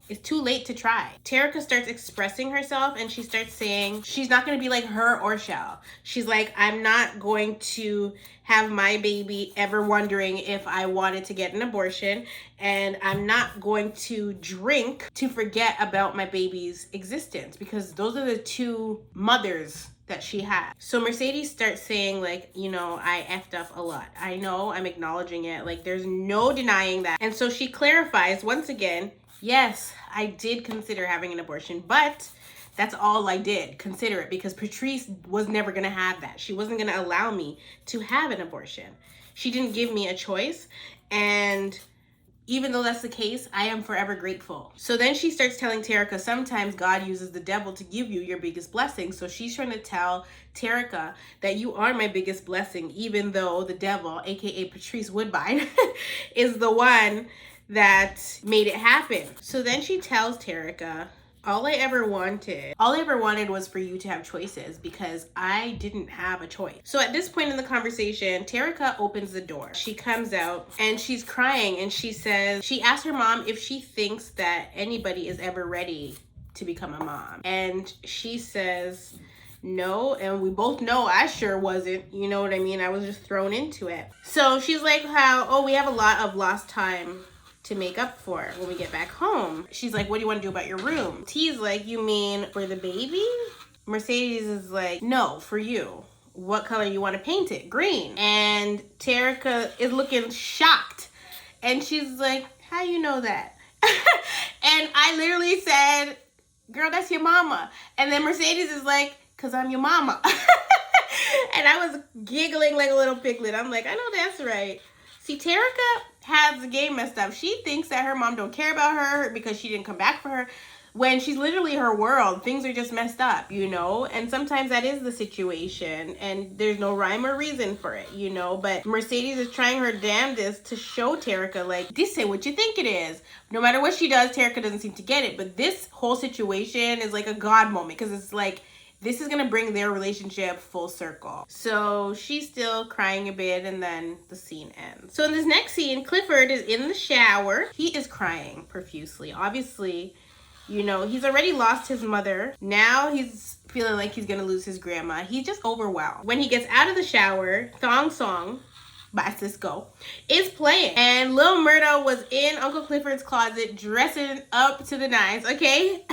It's too late to try. Tarika starts expressing herself and she starts saying she's not going to be like her or Shell. She's like, I'm not going to have my baby ever wondering if I wanted to get an abortion, and I'm not going to drink to forget about my baby's existence, because those are the two mothers that she had. So Mercedes starts saying, like, you know, I effed up a lot. I know, I'm acknowledging it. Like, there's no denying that. And so she clarifies once again, yes, I did consider having an abortion, but that's all I did, consider it, because Patrice was never gonna have that. She wasn't gonna allow me to have an abortion. She didn't give me a choice, and even though that's the case, I am forever grateful. So then she starts telling Tarika, sometimes God uses the devil to give you your biggest blessing. So she's trying to tell Tarika that you are my biggest blessing, even though the devil, aka Patrice Woodbine, is the one that made it happen. So then she tells Tarika, all I ever wanted was for you to have choices, because I didn't have a choice. So at this point in the conversation, Tarika opens the door. She comes out and she's crying, and she says, she asked her mom if she thinks that anybody is ever ready to become a mom. And she says, no, and we both know I sure wasn't, you know what I mean? I was just thrown into it. So she's like, we have a lot of lost time to make up for when we get back home. She's like, what do you want to do about your room? T's like, you mean for the baby? Mercedes is like, no, for you. What color you want to paint it? Green. And Tarika is looking shocked. And she's like, how you know that? And I literally said, girl, that's your mama. And then Mercedes is like, cause I'm your mama. And I was giggling like a little piglet. I'm like, I know that's right. See, Tarika has the game messed up. She thinks that her mom don't care about her because she didn't come back for her, when she's literally her world. Things are just messed up, you know? And sometimes that is the situation, and there's no rhyme or reason for it, you know? But Mercedes is trying her damnedest to show Tarika, like, this ain't what you think it is. No matter what she does, Tarika doesn't seem to get it. But this whole situation is like a God moment, because it's like, this is gonna bring their relationship full circle. So she's still crying a bit, and then the scene ends. So in this next scene, Clifford is in the shower. He is crying profusely. Obviously, you know, he's already lost his mother. Now he's feeling like he's gonna lose his grandma. He's just overwhelmed. When he gets out of the shower, Thong Song by Cisco is playing, and Lil Murda was in Uncle Clifford's closet dressing up to the nines, okay?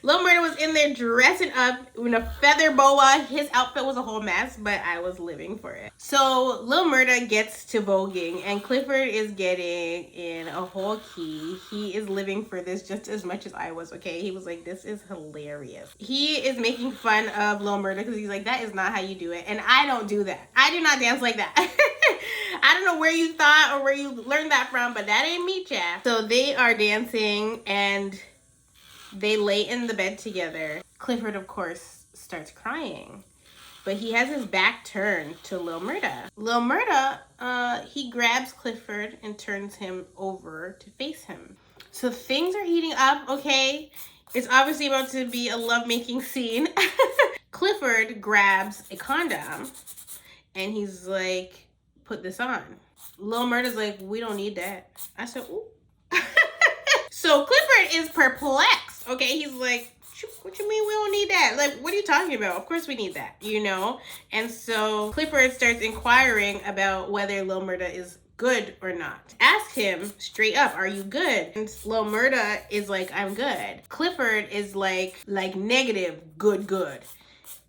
Lil Murda was in there dressing up in a feather boa. His outfit was a whole mess, but I was living for it. So Lil Murda gets to voguing, and Clifford is getting in a whole key. He is living for this just as much as I was, okay? He was like, this is hilarious. He is making fun of Lil Murda because he's like, that is not how you do it. And I don't do that. I do not dance like that. I don't know where you thought or where you learned that from, but that ain't me, chat. So they are dancing and they lay in the bed together. Clifford, of course, starts crying, but he has his back turned to Lil Murda. Lil Murda, he grabs Clifford and turns him over to face him. So things are heating up, okay? It's obviously about to be a lovemaking scene. Clifford grabs a condom and he's like, put this on. Lil Murda's like, we don't need that. I said, ooh. So Clifford is perplexed, okay? He's like, what you mean we don't need that? Like, what are you talking about? Of course we need that, you know? And so Clifford starts inquiring about whether Lil Murda is good or not. Ask him straight up, are you good? And Lil Murda is like, I'm good. Clifford is like negative, good.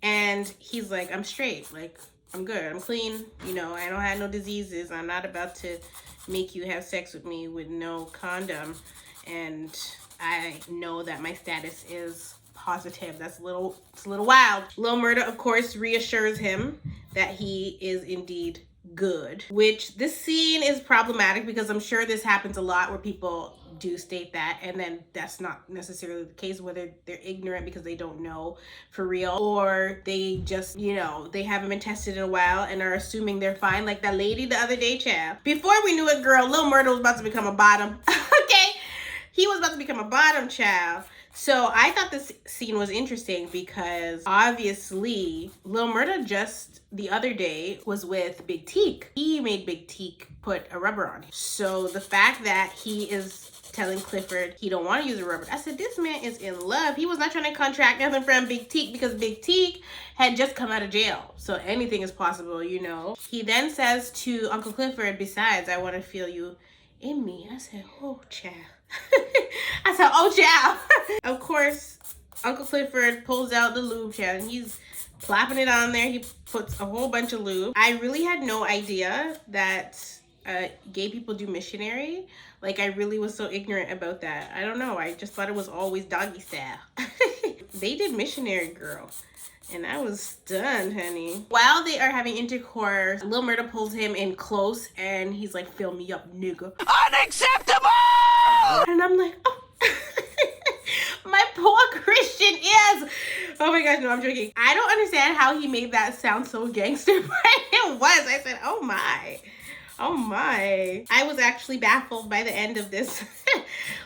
And he's like, I'm straight, like, I'm good, I'm clean, you know, I don't have no diseases. I'm not about to make you have sex with me with no condom. And I know that my status is positive. It's a little wild. Lil Murda, of course, reassures him that he is indeed good, which this scene is problematic because I'm sure this happens a lot where people do state that and then that's not necessarily the case, whether they're ignorant because they don't know for real or they just, you know, they haven't been tested in a while and are assuming they're fine, like that lady the other day, child. Before we knew it, girl, Lil Murda was about to become a bottom. Okay, he was about to become a bottom, child. So I thought this scene was interesting because obviously Lil Murda just the other day was with Big Teak. He made Big Teak put a rubber on him. So the fact that he is telling Clifford he don't want to use a rubber, I said, this man is in love. He was not trying to contract nothing from Big Teak because Big Teak had just come out of jail. So anything is possible, you know. He then says to Uncle Clifford, besides, I want to feel you in me. I said, oh, child. I said, oh, child. Of course, Uncle Clifford pulls out the lube, child, and he's plopping it on there. He puts a whole bunch of lube. I really had no idea that gay people do missionary. Like, I really was so ignorant about that. I don't know. I just thought it was always doggy style. They did missionary, girl. And I was stunned, honey. While they are having intercourse, Lil Murda pulls him in close and he's like, fill me up, nigga. Unacceptable! And I'm like, oh. My poor Christian ears. Oh my gosh, no, I'm joking. I don't understand how he made that sound so gangster, but it was. I said, oh my. Oh my. I was actually baffled by the end of this.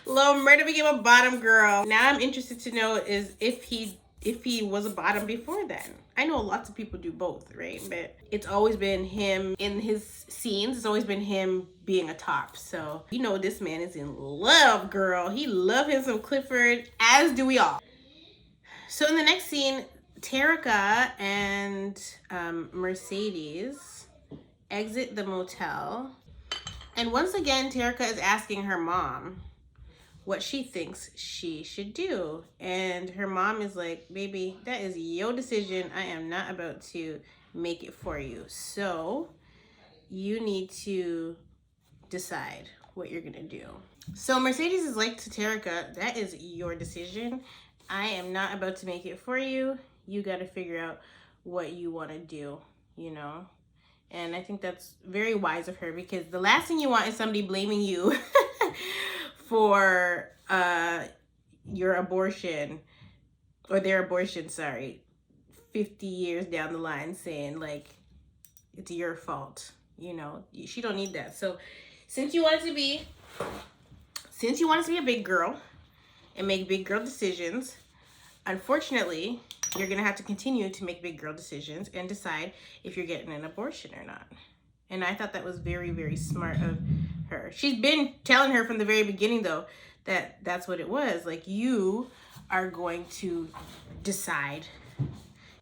Lil Murda became a bottom girl. Now I'm interested to know is if he was a bottom before then. I know lots of people do both, right? But it's always been him in his scenes. It's always been him being a top. So, you know, this man is in love, girl. He loves him some Clifford, as do we all. So in the next scene, Tarika and Mercedes exit the motel. And once again, Tarika is asking her mom what she thinks she should do. And her mom is like, baby, that is your decision. I am not about to make it for you. So you need to decide what you're gonna do. So Mercedes is like to Tarika, that is your decision. I am not about to make it for you. You gotta figure out what you wanna do, you know? And I think that's very wise of her because the last thing you want is somebody blaming you for your abortion or their abortion, sorry, 50 years down the line saying like it's your fault, you know. She don't need that. So since you want to be a big girl and make big girl decisions, unfortunately you're gonna have to continue to make big girl decisions and decide if you're getting an abortion or not. And I thought that was very, very smart of her. She's been telling her from the very beginning, though, that that's what it was. Like, you are going to decide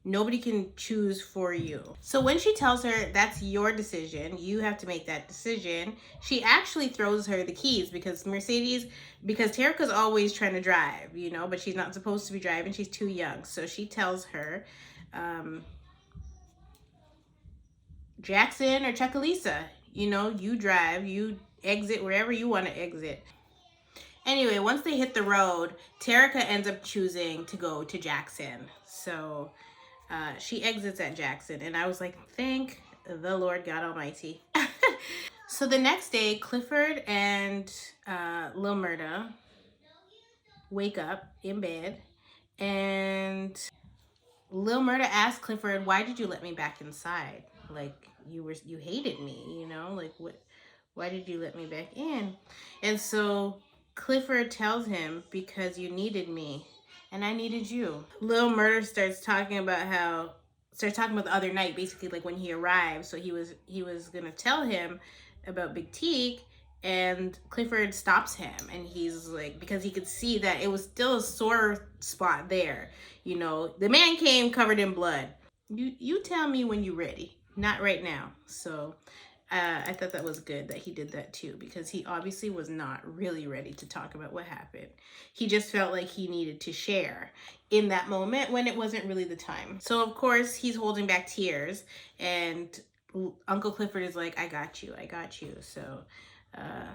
Nobody can choose for you. So when she tells her that's your decision, you have to make that decision, she actually throws her the keys because Tarika's always trying to drive, you know, but she's not supposed to be driving. She's too young. So she tells her, Jackson or Chuckalisa, you know, you drive, you exit wherever you want to exit. Anyway, once they hit the road, Tarika ends up choosing to go to Jackson. So she exits at Jackson, and I was like, thank the Lord God Almighty. So the next day, Clifford and Lil Murda wake up in bed, and Lil Murda asked Clifford, why did you let me back inside? Like, you hated me, you know? Like, why did you let me back in? And so Clifford tells him, because you needed me and I needed you. Lil Murda starts talking about the other night, basically, like when he arrived. So he was gonna tell him about Batik, and Clifford stops him, and he's like, because he could see that it was still a sore spot there. You know, the man came covered in blood. You tell me when you're ready. Not right now. So I thought that was good that he did that too, because he obviously was not really ready to talk about what happened. He just felt like he needed to share in that moment when it wasn't really the time. So of course he's holding back tears, and Uncle Clifford is like, I got you. So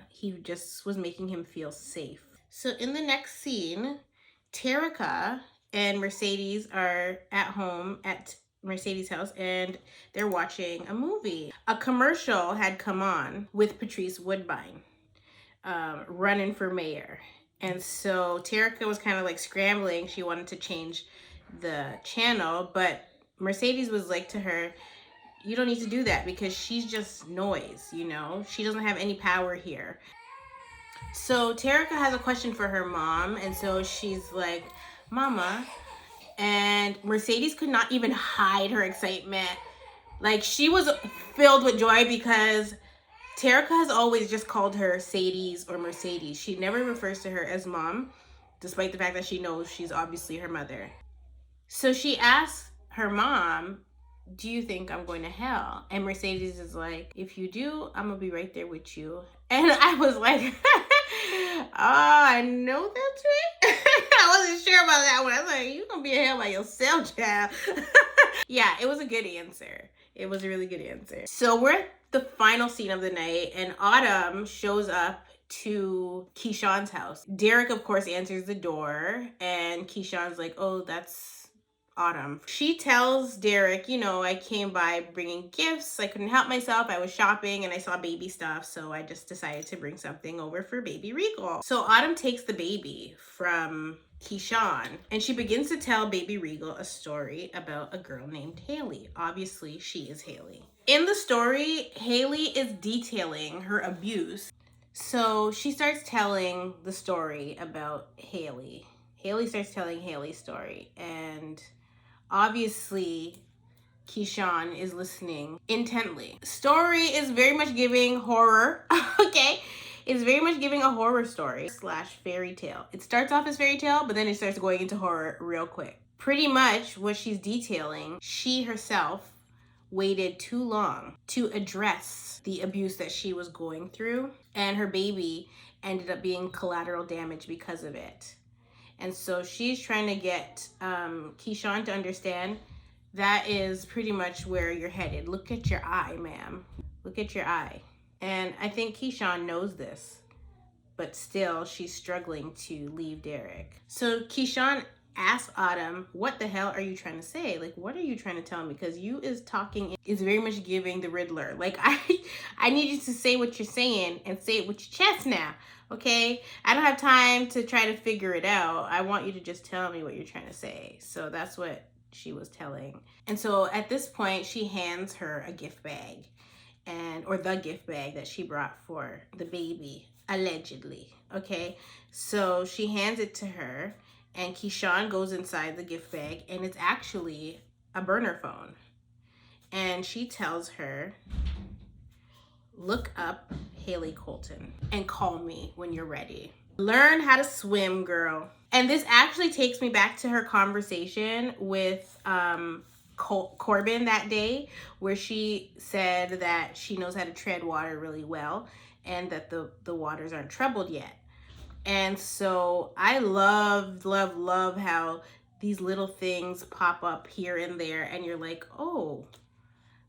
he just was making him feel safe. So in the next scene, Tarika and Mercedes are at home at Mercedes' house, and they're watching a movie. A commercial had come on with Patrice Woodbine running for mayor. And so Tarika was kind of like scrambling. She wanted to change the channel, but Mercedes was like to her, you don't need to do that because she's just noise, you know? She doesn't have any power here. So Tarika has a question for her mom, and so she's like, Mama, and Mercedes could not even hide her excitement. Like, she was filled with joy because Tarika has always just called her Sadies or Mercedes. She never refers to her as mom, despite the fact that she knows she's obviously her mother. So she asks her mom, do you think I'm going to hell? And Mercedes is like, if you do, I'm gonna be right there with you. And I was like, oh, I know that's right. I wasn't sure about that one. I was like, you gonna be in hell by yourself, child. Yeah, it was a good answer. It was a really good answer. So we're at the final scene of the night, and Autumn shows up to Keyshawn's house. Derek, of course, answers the door, and Keyshawn's like, oh, that's Autumn. She tells Derek, you know, I came by bringing gifts. I couldn't help myself. I was shopping and I saw baby stuff, so I just decided to bring something over for baby Regal. So Autumn takes the baby from Keyshawn, and she begins to tell baby Regal a story about a girl named Hailey. Obviously, she is Hailey. In the story, Hailey is detailing her abuse. So she starts telling the story about Hailey. Hailey starts telling Hailey's story, and obviously Keyshawn is listening intently. Story is very much giving horror, okay? It's very much giving a horror story / fairy tale. It starts off as fairy tale, but then it starts going into horror real quick. Pretty much what she's detailing, she herself waited too long to address the abuse that she was going through, and her baby ended up being collateral damage because of it. And so she's trying to get Keyshawn to understand that is pretty much where you're headed. Look at your eye, ma'am. Look at your eye. And I think Keyshawn knows this, but still she's struggling to leave Derek. So Keyshawn asks Autumn, what the hell are you trying to say? Like, what are you trying to tell me? Because you is talking is very much giving the Riddler. Like, I need you to say what you're saying and say it with your chest now. Okay? I don't have time to try to figure it out. I want you to just tell me what you're trying to say. So that's what she was telling. And so at this point, she hands her a gift bag, or the gift bag that she brought for the baby, allegedly. Okay? So she hands it to her, and Keyshawn goes inside the gift bag, and it's actually a burner phone. And she tells her, look up Hailey Colton and call me when you're ready. Learn how to swim, girl. And this actually takes me back to her conversation with Corbin that day, where she said that she knows how to tread water really well and that the waters aren't troubled yet. And so I love how these little things pop up here and there, and you're like, oh,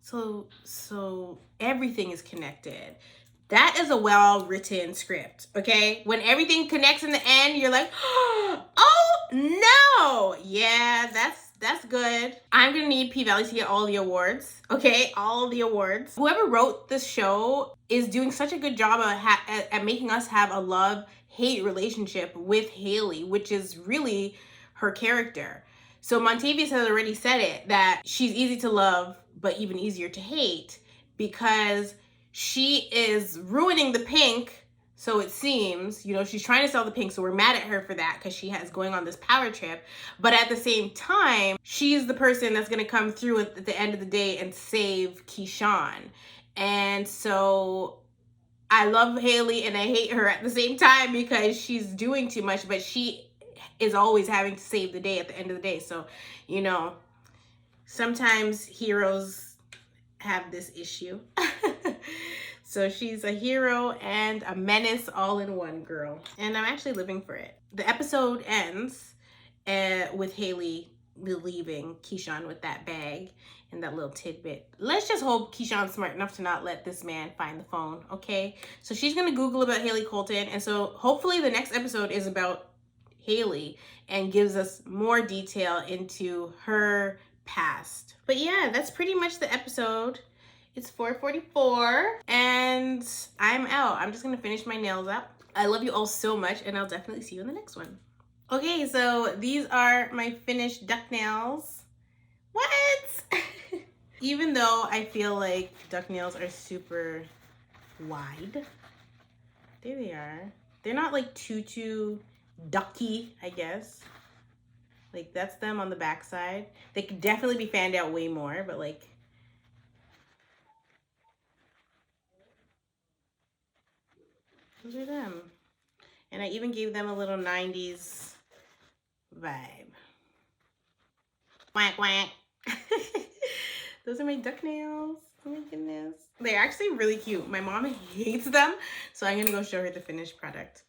so everything is connected. That is a well-written script, okay? When everything connects in the end, you're like, oh no! Yeah, that's good. I'm gonna need P-Valley to get all the awards, okay? All the awards. Whoever wrote this show is doing such a good job at making us have a love-hate relationship with Hailey, which is really her character. So Montavious has already said it, that she's easy to love, but even easier to hate, because she is ruining the pink, so it seems. You know, she's trying to sell the pink, so we're mad at her for that because she has going on this power trip. But at the same time, she's the person that's going to come through at the end of the day and save Keyshawn. And so I love Hailey and I hate her at the same time because she's doing too much, but she is always having to save the day at the end of the day. So, you know, sometimes heroes have this issue. So she's a hero and a menace all in one, girl. And I'm actually living for it. The episode ends with Hailey leaving Keyshawn with that bag and that little tidbit. Let's just hope Keyshawn's smart enough to not let this man find the phone, okay? So she's gonna Google about Hailey Colton, and so hopefully the next episode is about Hailey and gives us more detail into her past. But yeah, that's pretty much the episode. It's 4:44 and I'm out. I'm just gonna finish my nails up. I love you all so much, and I'll definitely see you in the next one. Okay, so these are my finished duck nails. What? Even though I feel like duck nails are super wide, there they are. They're not like too ducky, I guess. Like, that's them on the back side. They could definitely be fanned out way more, but like, those are them. And I even gave them a little 90s vibe. Quack, quack. Those are my duck nails. Oh my goodness. They're actually really cute. My mom hates them, so I'm gonna go show her the finished product.